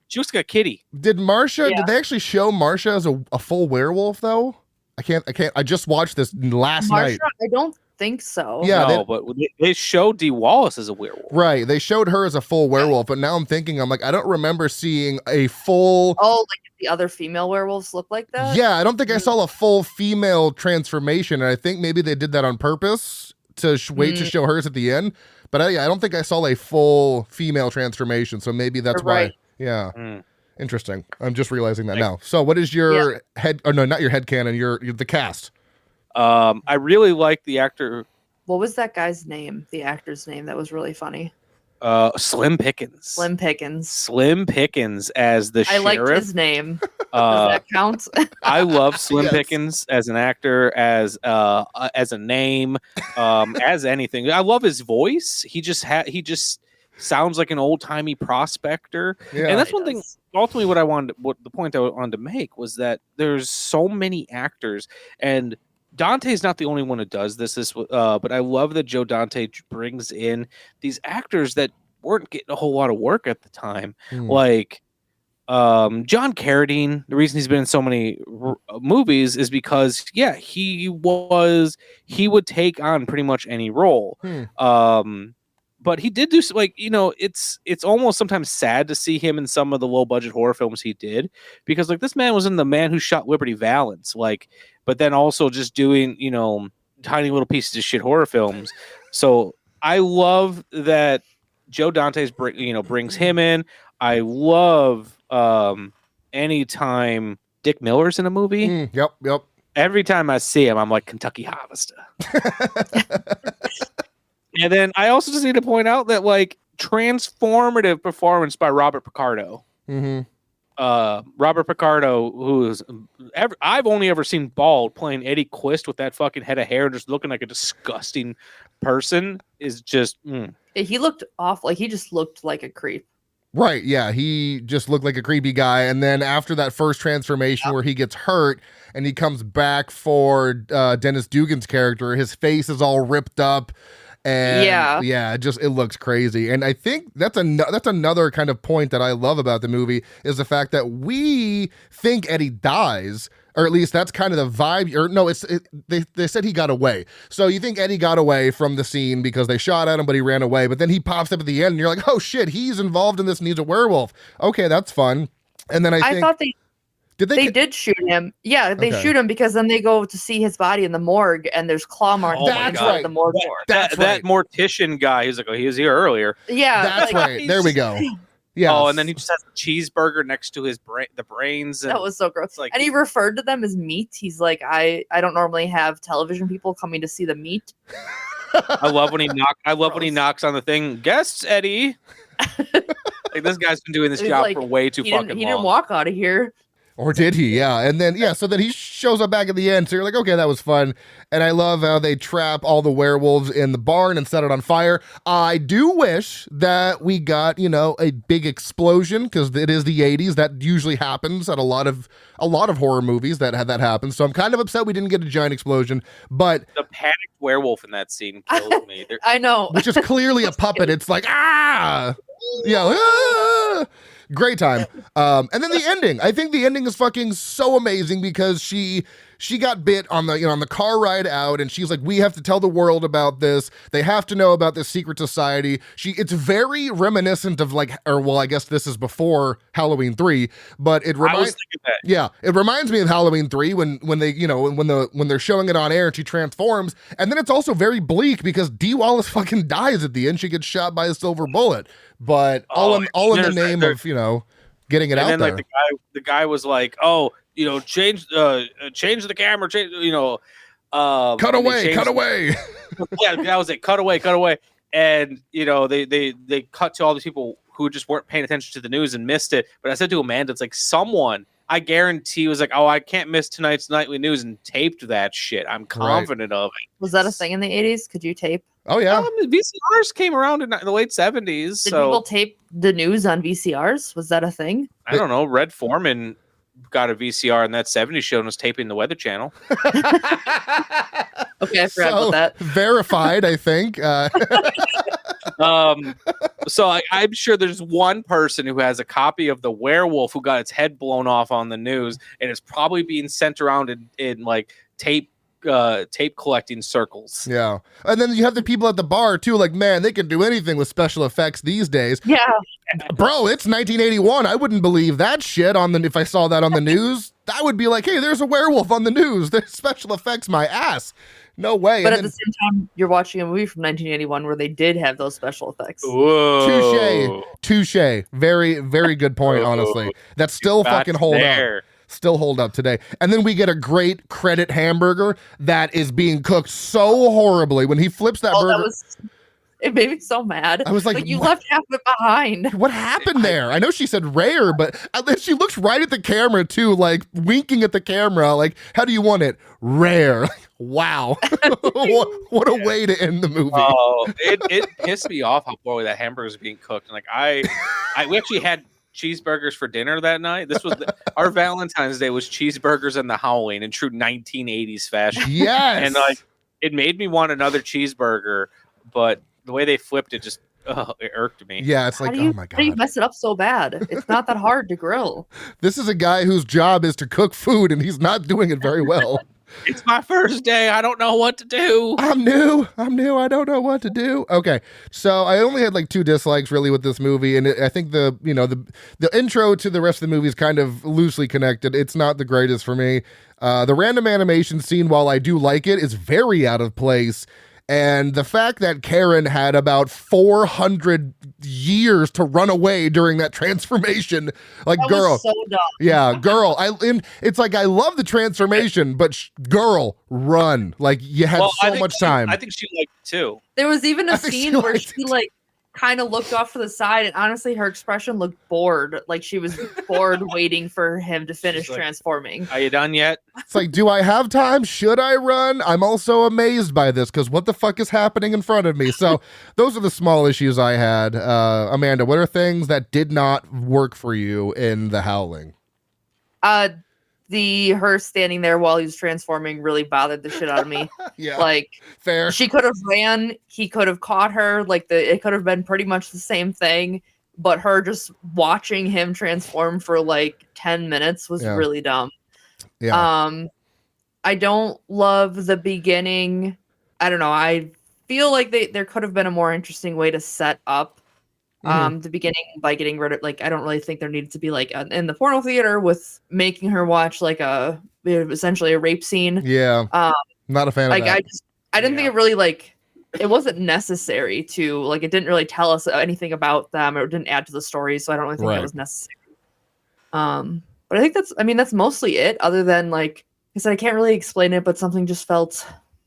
She looks like a kitty. Did Marsha? Did they actually show Marsha as a full werewolf though? I can't. I just watched this last night. I don't think so. Yeah, no, but they showed Dee Wallace as a werewolf. Right, they showed her as a full werewolf, but now I'm thinking, I'm like, I don't remember seeing a full. Oh, like the other female werewolves look like that? Yeah, I don't think I saw a full female transformation, and I think maybe they did that on purpose to wait to show hers at the end. But I don't think I saw a full female transformation, so maybe that's why. Yeah. Interesting. I'm just realizing that now. So what is your head, or no, not your headcanon, your the cast? I really like the actor What was that guy's name? The actor's name that was really funny. Slim Pickens. Slim Pickens. Slim Pickens as the I sheriff. liked his name. Does that count? I love Slim Yes. Pickens as an actor, as a name, as anything. I love his voice. He just sounds like an old timey prospector, Yeah. and that's He one thing. does. Ultimately, what the point I wanted to make was that there's so many actors, and Dante's not the only one who does this. But I love that Joe Dante brings in these actors that weren't getting a whole lot of work at the time, like John Carradine. The reason he's been in so many movies is because he would take on pretty much any role. But he did do it's almost sometimes sad to see him in some of the low budget horror films he did, because like this man was in The Man Who Shot Liberty Valance, but then also just doing tiny little pieces of shit horror films. So I love that Joe Dante's brings him in. I love anytime Dick Miller's in a movie. Yep. Every time I see him, I'm like Kentucky Harvester. And then I also just need to point out that transformative performance by Robert Picardo. Robert Picardo, I've only ever seen bald, playing Eddie Quist with that fucking head of hair and just looking like a disgusting person, is just. He looked awful. He just looked like a creep. Right, yeah, he just looked like a creepy guy, and then after that first transformation where he gets hurt and he comes back for Dennis Dugan's character, his face is all ripped up. And it looks crazy. And I think that's another kind of point that I love about the movie, is the fact that we think Eddie dies, or at least that's kind of the vibe. Or no, they said he got away. So you think Eddie got away from the scene because they shot at him, but he ran away. But then he pops up at the end, and you're like, oh shit, he's involved in this and he's a werewolf. Okay, that's fun. And then I thought they did shoot him. Yeah, they shoot him because then they go to see his body in the morgue, and there's claw marks on the morgue door. That mortician guy, he's like, he was here earlier. Yeah, that's right. There we go. Yeah. Oh, and then he just has a cheeseburger next to his the brains. And that was so gross. And he referred to them as meat. He's like, I don't normally have television people coming to see the meat. I love when he knocks on the thing. Guests, Eddie. This guy's been doing this job for way too fucking long. He didn't walk out of here. Or did he? Yeah. And then, so then he shows up back at the end. So you're like, okay, that was fun. And I love how they trap all the werewolves in the barn and set it on fire. I do wish that we got, a big explosion, because it is the 80s. That usually happens at a lot of horror movies that happen. So I'm kind of upset we didn't get a giant explosion. But the panicked werewolf in that scene killed me. I know. Which is clearly a puppet. It's like, great time. And then the ending. I think the ending is fucking so amazing, because she got bit on the on the car ride out, and she's like, we have to tell the world about this. They have to know about this secret society. It's very reminiscent of I guess this is before Halloween 3, but it reminds it reminds me of Halloween 3 when they when they're showing it on air and she transforms, and then it's also very bleak because Dee Wallace fucking dies at the end. She gets shot by a silver bullet, but all in the name of getting it out then, there. The guy was like, oh, change the camera, cut away. Yeah, that was it. Cut away. And they cut to all these people who just weren't paying attention to the news and missed it. But I said to Amanda, it's like someone, I guarantee, was like, oh, I can't miss tonight's nightly news, and taped that shit. I'm confident of it. Was that a thing in the 80s? Could you tape? Oh yeah. VCRs came around in the late 70s. Did people tape the news on VCRs? Was that a thing? I don't know. Red Foreman got a VCR in that 70s show and was taping the Weather Channel. Okay, I forgot about that. Verified, I think. So I'm sure there's one person who has a copy of the werewolf who got its head blown off on the news, and it's probably being sent around in tape collecting circles. Yeah. And then you have the people at the bar too, like, man, they can do anything with special effects these days. Yeah. Bro, it's 1981. I wouldn't believe that shit if I saw that on the news. I would be like, hey, there's a werewolf on the news. There's special effects, my ass. No way. But at the same time, you're watching a movie from 1981 where they did have those special effects. Touche. Very, very good point, honestly. That still fucking hold up. still hold up today. And then we get a great credit hamburger that is being cooked so horribly. When he flips that burger, it made me so mad. I was like, you what? left half of it behind. What happened there? I know she said rare, but she looks right at the camera too, like winking at the camera. Like, how do you want it? Rare. Wow. what a way to end the movie. Oh, it pissed me off how poorly that hamburger was being cooked. Like we actually had cheeseburgers for dinner that night. This was our Valentine's Day was cheeseburgers and the Howling in true 1980s fashion. Yes. And it made me want another cheeseburger, but the way they flipped it just it irked me. Yeah, it's like, oh my God. How do you mess it up so bad? It's not that hard to grill. This is a guy whose job is to cook food, and he's not doing it very well. It's my first day. I don't know what to do. I'm new. I don't know what to do. Okay. So I only had like 2 dislikes really with this movie. And I think the intro to the rest of the movie is kind of loosely connected. It's not the greatest for me. The random animation scene, while I do like it, is very out of place. And the fact that Karen had about 400 years to run away during that transformation, like, that girl, was so dumb. Yeah, girl. It's like, I love the transformation, but girl, run! Like, you had so much time. I think she liked it too. There was even a scene where she like kind of looked off to the side, and honestly, her expression looked bored. Like she was bored waiting for him to finish transforming. Are you done yet? It's like, do I have time? Should I run? I'm also amazed by this because what the fuck is happening in front of me? So those are the small issues I had. Amanda, what are things that did not work for you in The Howling? Her standing there while he was transforming really bothered the shit out of me. Yeah, like fair. She could have ran. He could have caught her. Like it could have been pretty much the same thing. But her just watching him transform for like 10 minutes was really dumb. Yeah. I don't love the beginning. I don't know. I feel like there could have been a more interesting way to set up the beginning by getting rid of, like, I don't really think there needed to be like in the porno theater with making her watch like essentially a rape scene. Yeah. Not a fan of that. I didn't think it really it wasn't necessary to, like, it didn't really tell us anything about them, or it didn't add to the story. So I don't really think that was necessary. But I think that's mostly it, other than, like I said, I can't really explain it, but something just felt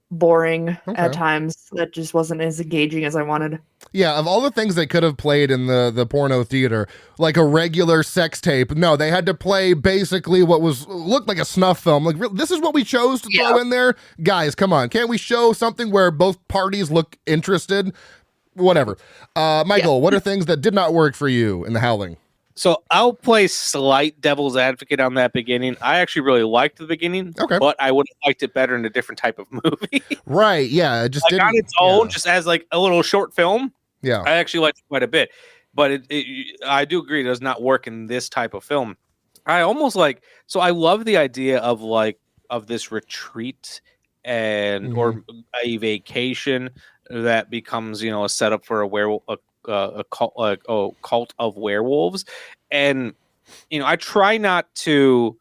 boring at times. That just wasn't as engaging as I wanted. Yeah, of all the things they could have played in the porno theater, like a regular sex tape, no, they had to play basically what looked like a snuff film. Like, this is what we chose to throw in there? Guys, come on. Can't we show something where both parties look interested? Whatever. Michael, what are things that did not work for you in The Howling? So I'll play slight devil's advocate on that beginning. I actually really liked the beginning, but I would have liked it better in a different type of movie. Right, yeah. It just didn't, on its own, just as like a little short film. Yeah. I actually liked it quite a bit. But I do agree it does not work in this type of film. I almost I love the idea of this retreat and or a vacation that becomes, a setup for a werewolf, a cult of werewolves. And I try not to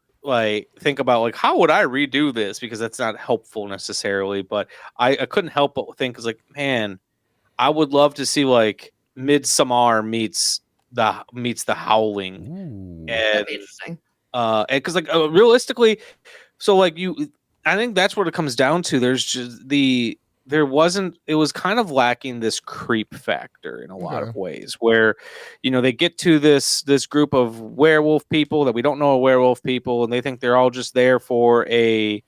think about how would I redo this, because that's not helpful necessarily, but I couldn't help but think, man, I would love to see Midsommar meets the Howling. Ooh. And that'd be interesting. And because realistically, so I think that's what it comes down to. There's just it was kind of lacking this creep factor in a lot of ways, where they get to this group of werewolf people that we don't know are werewolf people, and they think they're all just there for a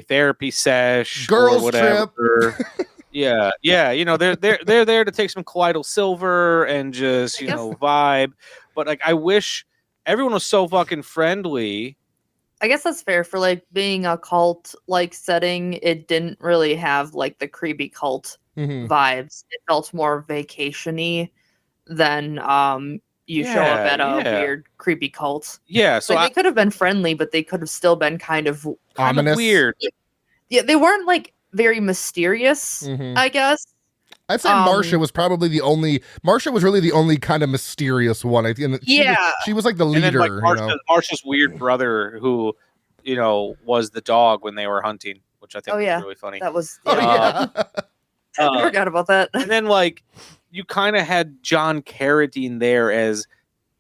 therapy sesh, girls or whatever. trip. yeah they're there to take some colloidal silver and just vibe, but I wish everyone was so fucking friendly. I guess that's fair for being a cult setting. It didn't really have the creepy cult vibes. It felt more vacation-y than you show up at a weird creepy cult. Yeah, so they could have been friendly, but they could have still been kind of ominous, weird. Yeah, they weren't very mysterious, I guess. I'd say Marsha was probably Marsha was really the only kind of mysterious one. I think. She was the leader. And then, Marsha's weird brother, who, was the dog when they were hunting, which I think was really funny. That was. I forgot about that. And then you kind of had John Carradine there as,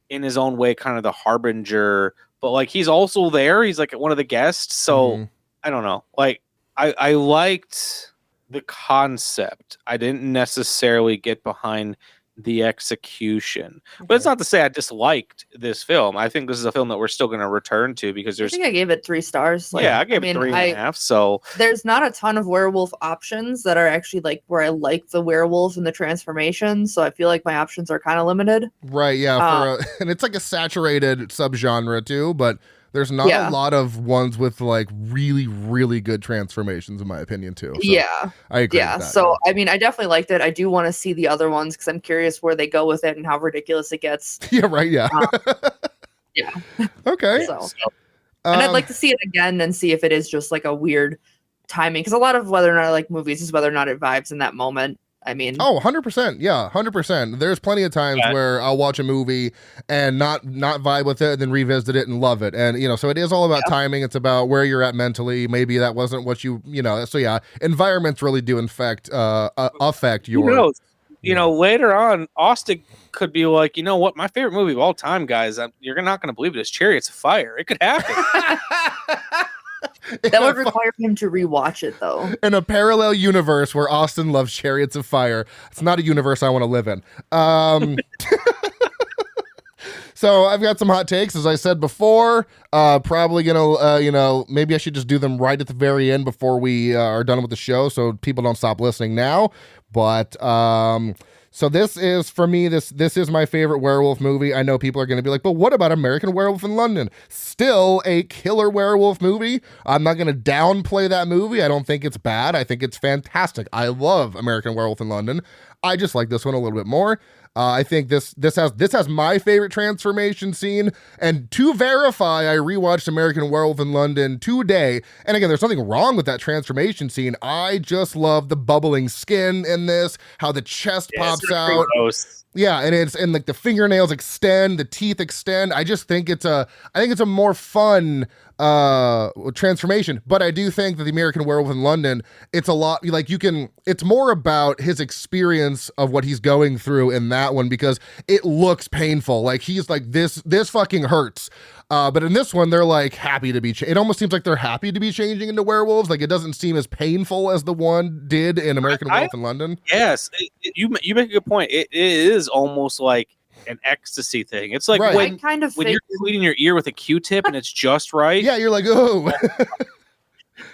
in his own way, kind of the harbinger but like he's also there. He's like one of the guests. So I don't know. Like I liked the concept. I didn't necessarily get behind the execution, but it's not to say I disliked this film. I think this is a film that we're still going to return to because I think I gave it 3 stars. Like, I gave it 3.5. So there's not a ton of werewolf options that are actually like where I like the werewolves and the transformation. So I feel like my options are kind of limited. Right. Yeah. And it's like a saturated subgenre too, but there's not a lot of ones with like really, really good transformations, in my opinion, too. So I agree. Yeah. With that, so I mean, I definitely liked it. I do want to see the other ones because I'm curious where they go with it and how ridiculous it gets. Yeah. Right. Yeah. Yeah. Okay. So, and I'd like to see it again and see if it is just like a weird timing, because a lot of whether or not I like movies is whether or not it vibes in that moment. I mean, 100%. Yeah, 100%. There's plenty of times where I'll watch a movie and not vibe with it and then revisit it and love it. And, so it is all about timing. It's about where you're at mentally. Maybe that wasn't what so yeah, environments really do affect your... Who knows? Later on, Austin could be like, you know what? My favorite movie of all time, guys, you're not going to believe it, is Chariots of Fire. It could happen. That would require him to rewatch it, though. In a parallel universe where Austin loves Chariots of Fire, it's not a universe I want to live in. So I've got some hot takes, as I said before. Probably gonna, maybe I should just do them right at the very end before we are done with the show, so people don't stop listening now. But so this is, for me, this is my favorite werewolf movie. I know people are going to be like, but what about American Werewolf in London? Still a killer werewolf movie. I'm not going to downplay that movie. I don't think it's bad. I think it's fantastic. I love American Werewolf in London. I just like this one a little bit more. I think this has my favorite transformation scene. And to verify, I rewatched American Werewolf in London today. And again, there's nothing wrong with that transformation scene. I just love the bubbling skin in this, how the chest pops out. Yeah, and like the fingernails extend, the teeth extend. I just think it's a more fun transformation. But I do think that the American Werewolf in London, it's a lot like it's more about his experience of what he's going through in that one, because it looks painful. Like he's like, this fucking hurts. But in this one, they're like happy to be. It almost seems like they're happy to be changing into werewolves. Like it doesn't seem as painful as the one did in American Werewolf in London. Yes, you make a good point. It is almost like an ecstasy thing. It's like when you're cleaning your ear with a Q-tip and it's just right. Yeah, you're like, oh.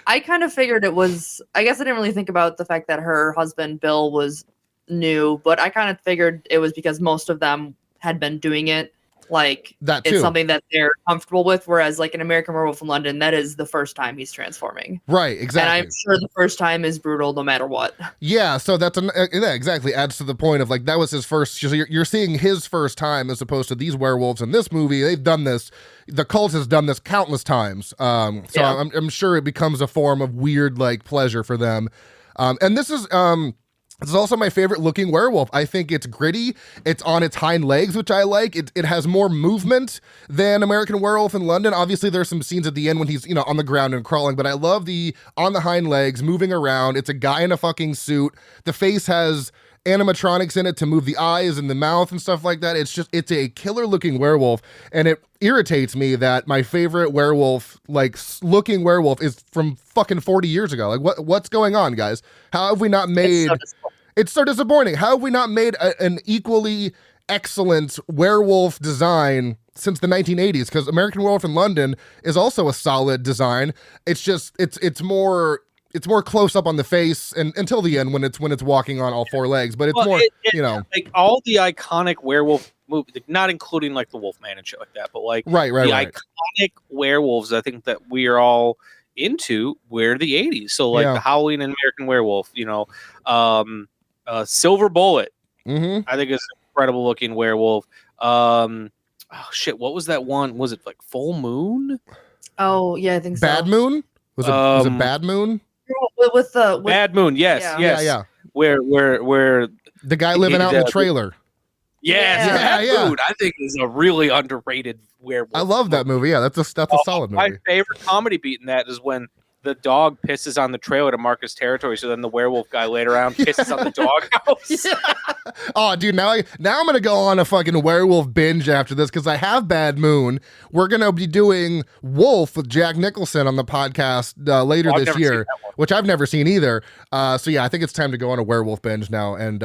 I kind of figured it was. I guess I didn't really think about the fact that her husband Bill was new, but I kind of figured it was because most of them had been doing it. Like that too. It's something that they're comfortable with, whereas like in American Werewolf in London, that is the first time he's transforming. Right, exactly. And I'm sure the first time is brutal no matter what. Yeah, so that's exactly adds to the point of like that was his first. So you're seeing his first time as opposed to these werewolves in this movie. They've done this. The cult has done this countless times. I'm sure it becomes a form of weird like pleasure for them. And this is. This is also my favorite looking werewolf. I think it's gritty. It's on its hind legs, which I like. It has more movement than American Werewolf in London. Obviously, there's some scenes at the end when he's, on the ground and crawling, but I love the on the hind legs, moving around. It's a guy in a fucking suit. The face has animatronics in it to move the eyes and the mouth and stuff like that. It's a killer looking werewolf, and it irritates me that my favorite werewolf, like looking werewolf, is from fucking 40 years ago. Like what's going on, guys? How have we not made... It's so disappointing. How have we not made an equally excellent werewolf design since the 1980s? Because American Werewolf in London is also a solid design. It's just it's more close up on the face and until the end when it's walking on all four legs. But it's like all the iconic werewolf movies, like, not including like the Wolfman and shit like that, but like the iconic werewolves. I think that we are all into were the 80s. So like the Howling and American Werewolf, Silver Bullet, I think is an incredible looking werewolf. What was that one? Was it like Full Moon? Oh yeah, I think so. Bad Moon? Was it Bad Moon? With Bad Moon, yes. Where the guy living out in the trailer. Yes, Bad Moon, I think is a really underrated werewolf. I love that movie. Yeah, that's a solid movie. My favorite comedy beat in that is when the dog pisses on the trailer to mark his territory, so then the werewolf guy later on pisses on the doghouse. Oh, dude, now I'm gonna go on a fucking werewolf binge after this because I have Bad Moon. We're gonna be doing Wolf with Jack Nicholson on the podcast later this year, which I've never seen either. So yeah, I think it's time to go on a werewolf binge now and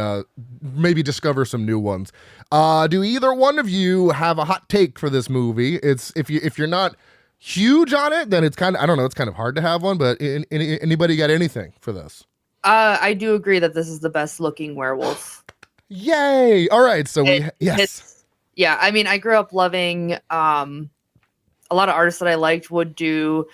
maybe discover some new ones. Do either one of you have a hot take for this movie? It's if you're not huge on it, then it's kind of, I don't know, it's kind of hard to have one, but anybody got anything for this? I do agree that this is the best looking werewolf. Yay! All right, so yeah, I mean, I grew up loving a lot of artists that I liked would do,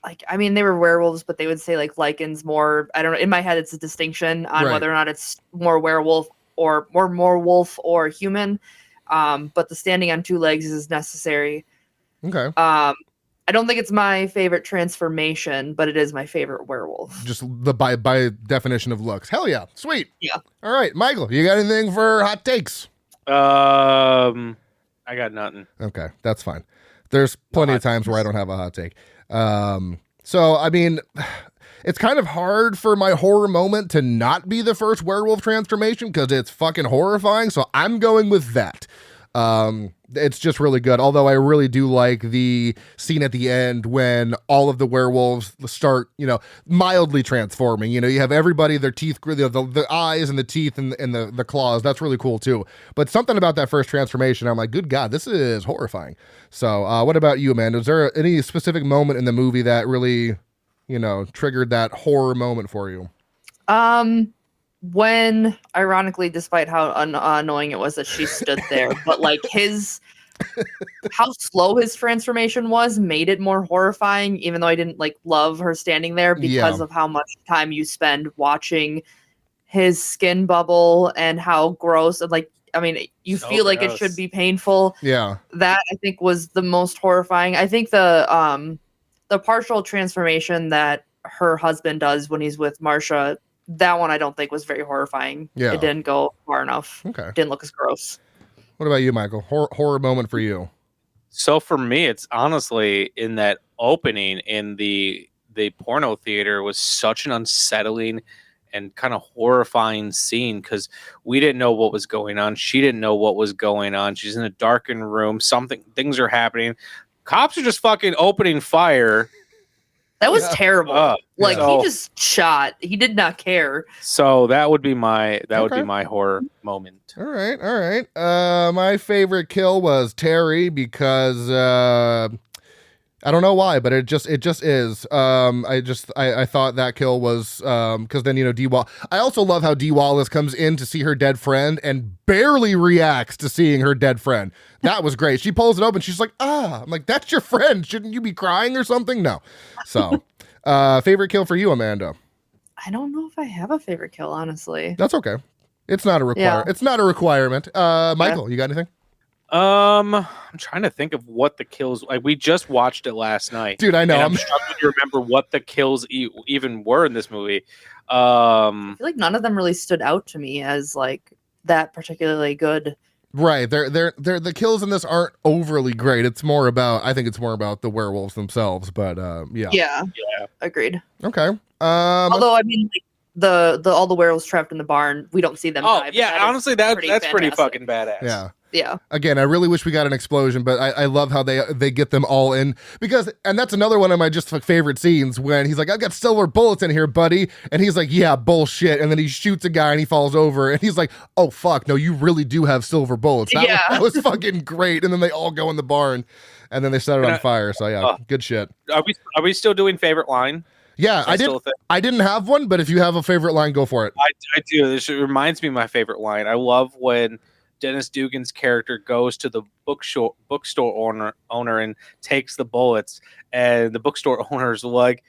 like, I mean, they were werewolves, but they would say like lichens more. I don't know. In my head, it's a distinction on whether or not it's more werewolf or more wolf or human. But the standing on two legs is necessary. Okay. I don't think it's my favorite transformation, but it is my favorite werewolf. Just the by definition of looks. Hell yeah. Sweet. Yeah. All right, Michael, you got anything for hot takes? I got nothing. Okay, that's fine. There's plenty of times where I don't have a hot take. So, I mean, it's kind of hard for my horror moment to not be the first werewolf transformation because it's fucking horrifying. So I'm going with that. It's just really good. Although I really do like the scene at the end when all of the werewolves start, mildly transforming. You have everybody, their teeth, the eyes and the teeth and the claws. That's really cool too. But something about that first transformation, I'm like, good God, this is horrifying. So, what about you, Amanda? Is there any specific moment in the movie that really, triggered that horror moment for you? When, ironically, despite how annoying it was that she stood there, but like how slow his transformation was made it more horrifying, even though I didn't like love her standing there because of how much time you spend watching his skin bubble and how gross, and like, I mean, you feel like it should be painful. Yeah. That I think was the most horrifying. I think the partial transformation that her husband does when he's with Marsha, that one I don't think was very horrifying. Yeah. It didn't go far enough. Okay. Didn't look as gross. What about you, Michael? Horror moment for you? So for me, it's honestly in that opening in the porno theater was such an unsettling and kind of horrifying scene because we didn't know what was going on. She didn't know what was going on. She's in a darkened room. Things are happening. Cops are just fucking opening fire. That was terrible. He So- just shot. He did not care. So that would be my horror moment. All right. My favorite kill was Terry because I don't know why, but it just is. I thought that kill was because then D. I also love how Dee Wallace comes in to see her dead friend and barely reacts to seeing her dead friend. That was great. She pulls it open. She's like, I'm like, that's your friend. Shouldn't you be crying or something? No. So, favorite kill for you, Amanda? I don't know if I have a favorite kill, honestly. That's okay. It's not a It's not a requirement. Michael, you got anything? I'm trying to think of what the kills. Like we just watched it last night, dude. I know. And I'm struggling to remember what the kills even were in this movie. I feel like none of them really stood out to me as like that particularly good. Right. They're the kills in this aren't overly great. I think it's more about the werewolves themselves. But yeah, agreed. Okay. Although I mean, like, the all the werewolves trapped in the barn, we don't see them. Oh yeah, honestly, that's pretty fucking badass. Yeah. Again, I really wish we got an explosion, but I love how they get them all in and that's another one of my just favorite scenes when he's like, I've got silver bullets in here, buddy. And he's like, yeah, bullshit. And then he shoots a guy and he falls over and he's like, oh fuck, no, you really do have silver bullets. That was fucking great. And then they all go in the barn and then they set it on fire. So yeah, good shit. Are we still doing favorite line? Yeah, I didn't have one, but if you have a favorite line, go for it. I do. This reminds me of my favorite line. I love when Dennis Dugan's character goes to the bookstore owner and takes the bullets, and the bookstore owner's like,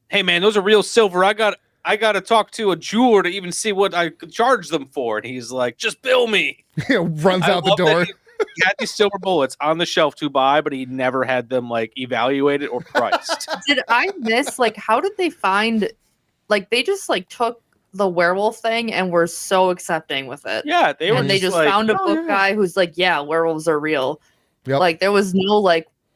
"Hey man, those are real silver. I got to talk to a jeweler to even see what I could charge them for." And he's like, "Just bill me." Runs out the door. He had these silver bullets on the shelf to buy, but he never had them like evaluated or priced. Did I miss how did they find they just took the werewolf thing and were so accepting with it? Yeah, they just found a book guy who's like, yeah, werewolves are real. Yep. There was no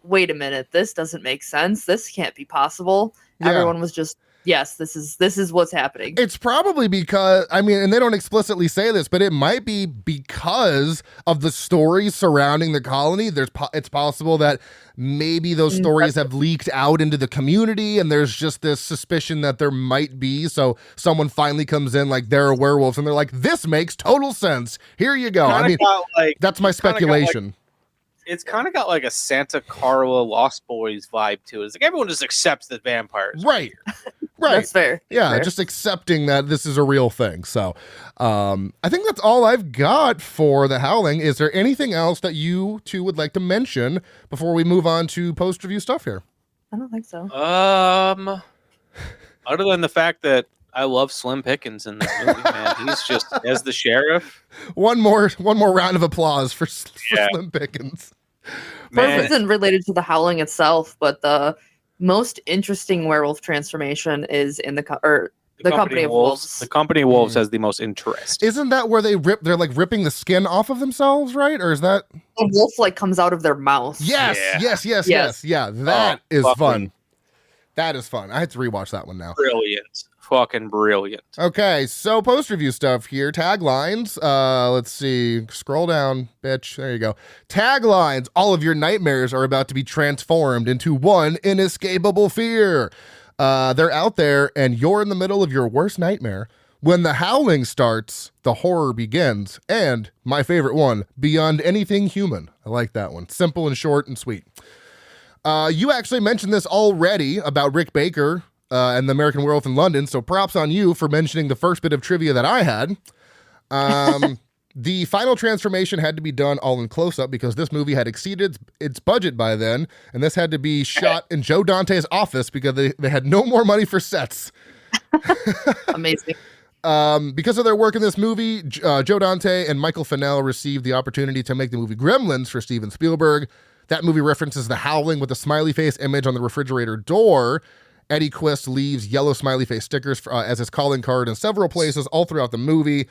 wait a minute, this doesn't make sense. This can't be possible. everyone was just, yes, this is what's happening. It's probably because, I mean, and they don't explicitly say this, but it might be because of the stories surrounding the colony. It's possible that maybe those stories have leaked out into the community, and there's just this suspicion that there might be. So someone finally comes in like they're werewolves, and they're like, "This makes total sense. Here you go." I mean, that's my speculation. It's kind of got like a Santa Carla Lost Boys vibe to it. It's like everyone just accepts that vampires. Right. That's fair. Yeah, fair. Just accepting that this is a real thing. So I think that's all I've got for The Howling. Is there anything else that you two would like to mention before we move on to post-review stuff here? I don't think so. Other than the fact that I love Slim Pickens in this movie, man. He's just, as the sheriff. One more round of applause for Slim Pickens. This isn't related to The Howling itself, but the most interesting werewolf transformation is in the Company of Wolves. The Company of Wolves has the most interest. Isn't that where they're like ripping the skin off of themselves, right? Or is that the wolf like comes out of their mouth? Yes. Yeah, that is fun. That is fun. I had to rewatch that one now. Brilliant. Fucking brilliant. Okay, so post-review stuff here. Taglines. Let's see. Scroll down, bitch. There you go. Taglines. All of your nightmares are about to be transformed into one inescapable fear. They're out there, and you're in the middle of your worst nightmare. When the howling starts, the horror begins. And my favorite one, beyond anything human. I like that one. Simple and short and sweet. You actually mentioned this already about Rick Baker and the American Werewolf in London, so props on you for mentioning the first bit of trivia that I had. The final transformation had to be done all in close-up because this movie had exceeded its budget by then, and this had to be shot in Joe Dante's office because they had no more money for sets. Amazing. Because of their work in this movie, Joe Dante and Michael Fennell received the opportunity to make the movie Gremlins for Steven Spielberg. That movie references The Howling with a smiley face image on the refrigerator door. Eddie Quist leaves yellow smiley face stickers as his calling card in several places all throughout the movie.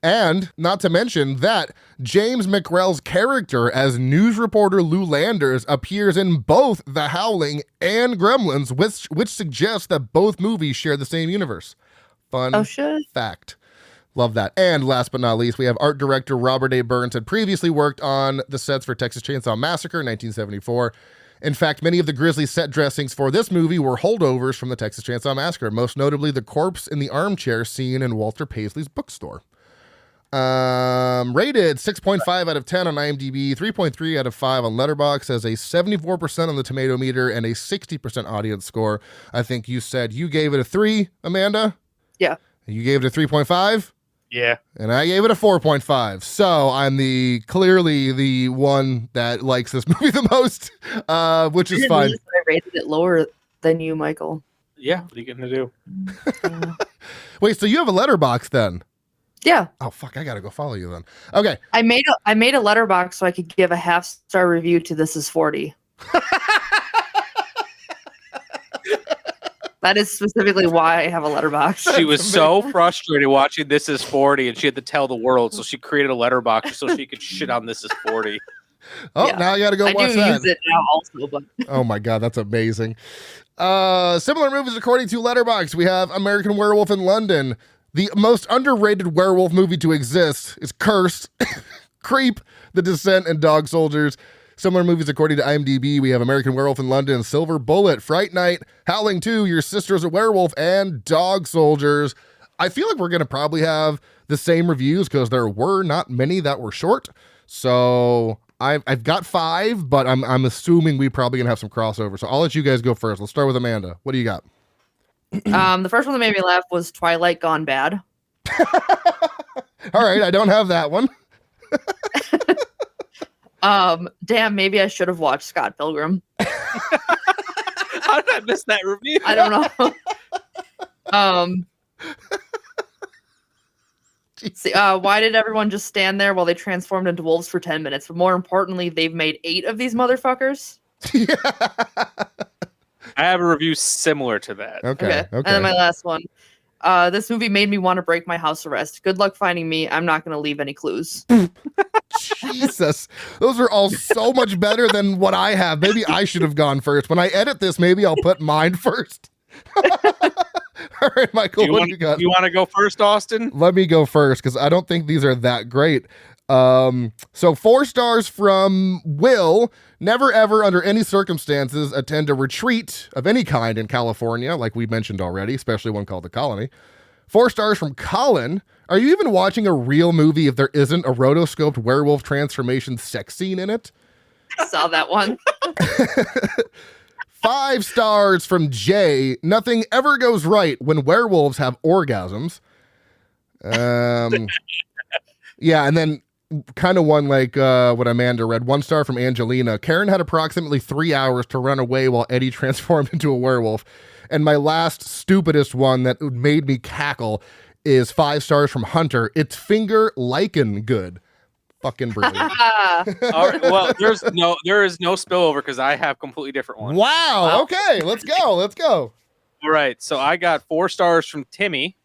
And not to mention that James McRell's character as news reporter Lou Landers appears in both The Howling and Gremlins, which suggests that both movies share the same universe. Fun fact. Love that. And last but not least, we have art director Robert A. Burns had previously worked on the sets for Texas Chainsaw Massacre in 1974. In fact, many of the grisly set dressings for this movie were holdovers from the Texas Chainsaw Massacre, most notably the corpse in the armchair scene in Walter Paisley's bookstore. Rated 6.5 out of 10 on IMDb, 3.3 out of 5 on Letterboxd, has a 74% on the tomato meter and a 60% audience score. I think you said you gave it a 3, Amanda? Yeah. You gave it a 3.5? Yeah. And I gave it a 4.5. So I'm clearly the one that likes this movie the most, which is fine. I rated it lower than you, Michael. Yeah, what are you going to do? Wait, so you have a Letterboxd then? Yeah. Oh, fuck, I got to go follow you then. Okay. I made a letterbox so I could give a 5-star review to This Is 40. That is specifically why I have a letterbox. She was so frustrated watching This Is 40, and she had to tell the world, so she created a letterbox so she could shit on This Is 40. Oh, yeah. Now I got to go watch that. I do use it now also, but oh my god, that's amazing. Similar movies according to Letterboxd. We have American Werewolf in London. The most underrated werewolf movie to exist is Cursed, Creep, The Descent, and Dog Soldiers. Similar movies according to IMDb. We have American Werewolf in London, Silver Bullet, Fright Night, Howling 2, Your Sister's a Werewolf, and Dog Soldiers. I feel like we're going to probably have the same reviews because there were not many that were short. So I've got 5, but I'm assuming we probably going to have some crossover. So I'll let you guys go first. Let's start with Amanda. What do you got? The first one that made me laugh was Twilight Gone Bad. All right, I don't have that one. Damn, maybe I should have watched Scott Pilgrim. How did I miss that review? I don't know. See, why did everyone just stand there while they transformed into wolves for 10 minutes? But more importantly, they've made 8 of these motherfuckers. Yeah. I have a review similar to that. Okay. And then my last one. This movie made me want to break my house arrest. Good luck finding me. I'm not going to leave any clues. Jesus. Those are all so much better than what I have. Maybe I should have gone first. When I edit this, maybe I'll put mine first. All right, Michael, what do you got? You want to go first, Austin? Let me go first because I don't think these are that great. So 4 stars from Will. Never ever under any circumstances attend a retreat of any kind in California, like we mentioned already, especially one called The Colony. 4 stars from Colin. Are you even watching a real movie if there isn't a rotoscoped werewolf transformation sex scene in it? I saw that one. 5 stars from Jay. Nothing ever goes right when werewolves have orgasms. Yeah, and then kind of one like what Amanda read. 1 star from Angelina. Karen had approximately 3 hours to run away while Eddie transformed into a werewolf. And my last stupidest one that made me cackle is 5 stars from Hunter. It's finger lichen good. Fucking brilliant. All right, well, there is no spillover because I have completely different ones. Wow. Okay, let's go. All right, so I got 4 stars from Timmy,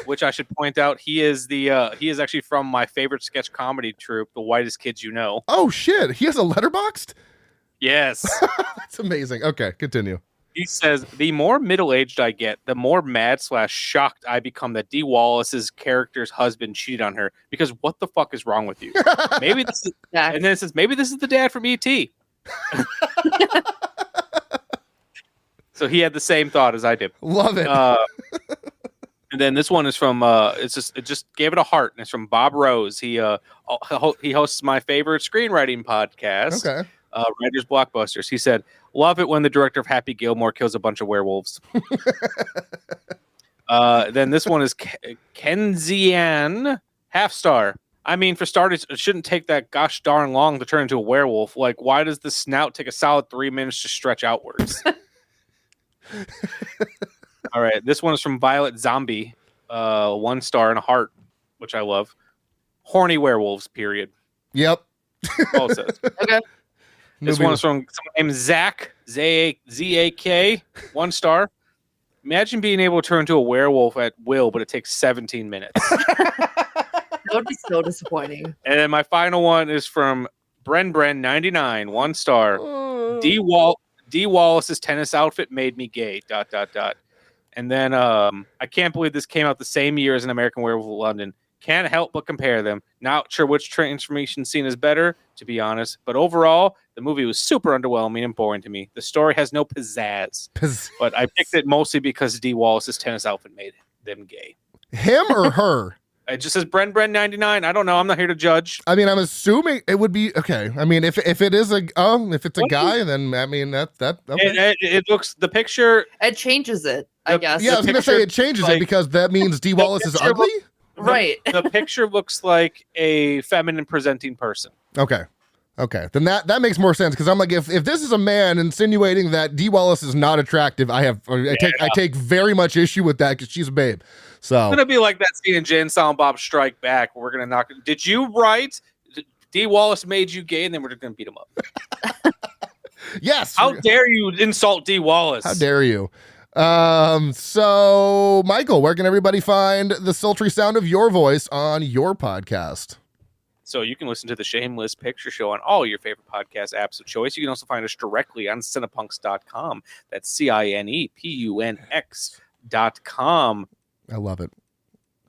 which I should point out he is actually from my favorite sketch comedy troupe, The Whitest Kids You Know. Oh shit, he has a letterboxd? Yes. That's amazing. Okay, continue. He says, the more middle-aged I get, the more mad/shocked I become that Dee Wallace's character's husband cheated on her. Because what the fuck is wrong with you? Maybe this is, and then it says, maybe this is the dad from E.T. So he had the same thought as I did. Love it. And then this one is from it just gave it a heart, and it's from Bob Rose. He hosts my favorite screenwriting podcast. Okay. Writers Blockbusters. He said, love it when the director of Happy Gilmore kills a bunch of werewolves. Then this one is Kenzian, half star. I mean, for starters, it shouldn't take that gosh darn long to turn into a werewolf. Like, why does the snout take a solid 3 minutes to stretch outwards? All right, this one is from Violet Zombie, 1 star and a heart, which I love. Horny werewolves, period. Yep. All it says. Okay. This one is from someone named Zach, Z-A-K, 1 star. Imagine being able to turn into a werewolf at will, but it takes 17 minutes. That would be so disappointing. And then my final one is from Bren99, 1 star. D Wallace's tennis outfit made me gay, ... And then I can't believe this came out the same year as An American Werewolf in London. Can't help but compare them. Not sure which transformation scene is better, to be honest. But overall, the movie was super underwhelming and boring to me. The story has no pizzazz. But I picked it mostly because Dee Wallace's tennis outfit made them gay. Him or her? It just says Bren99. I don't know. I'm not here to judge. I mean, I'm assuming it would be okay. I mean, if it is a if it's a guy, then I mean that okay. It looks the picture. It changes it, I guess. Yeah, I was gonna say it changes it because that means Dee Wallace is ugly. Right. The picture looks like a feminine presenting person. Okay. Then that makes more sense because I'm like, if this is a man insinuating that Dee Wallace is not attractive, I take very much issue with that because she's a babe. So it's gonna be like that scene in Jay and Silent Bob Strike Back. Where we're gonna knock. Did you write? Dee Wallace made you gay, and then we're just gonna beat him up. Yes. How dare you insult Dee Wallace? How dare you? So Michael, where can everybody find the sultry sound of your voice on your podcast? So you can listen to the Shameless Picture Show on all your favorite podcast apps of choice. You can also find us directly on cinepunx.com. That's CINEPUNX.com. I love it.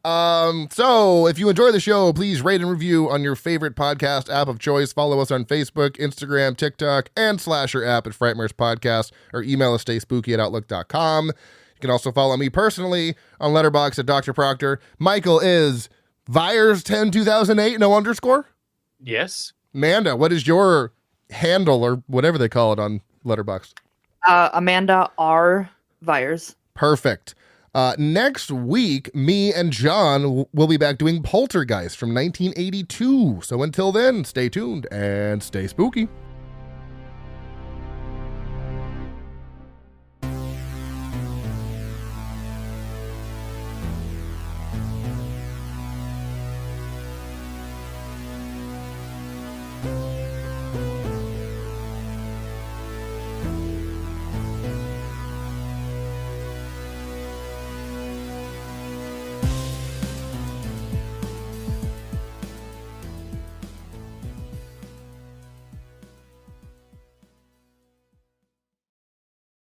So if you enjoy the show, please rate and review on your favorite podcast app of choice. Follow us on Facebook, Instagram, TikTok, and Slasher app at frightmarespodcast, or email us stayspooky@outlook.com. You can also follow me personally on Letterboxd at Dr. Proctor. Michael is Vyers102008, no underscore? Yes. Amanda, what is your handle or whatever they call it on Letterboxd? Amanda R. Vyers. Perfect. Next week, me and John will be back doing Poltergeist from 1982. So until then, stay tuned and stay spooky.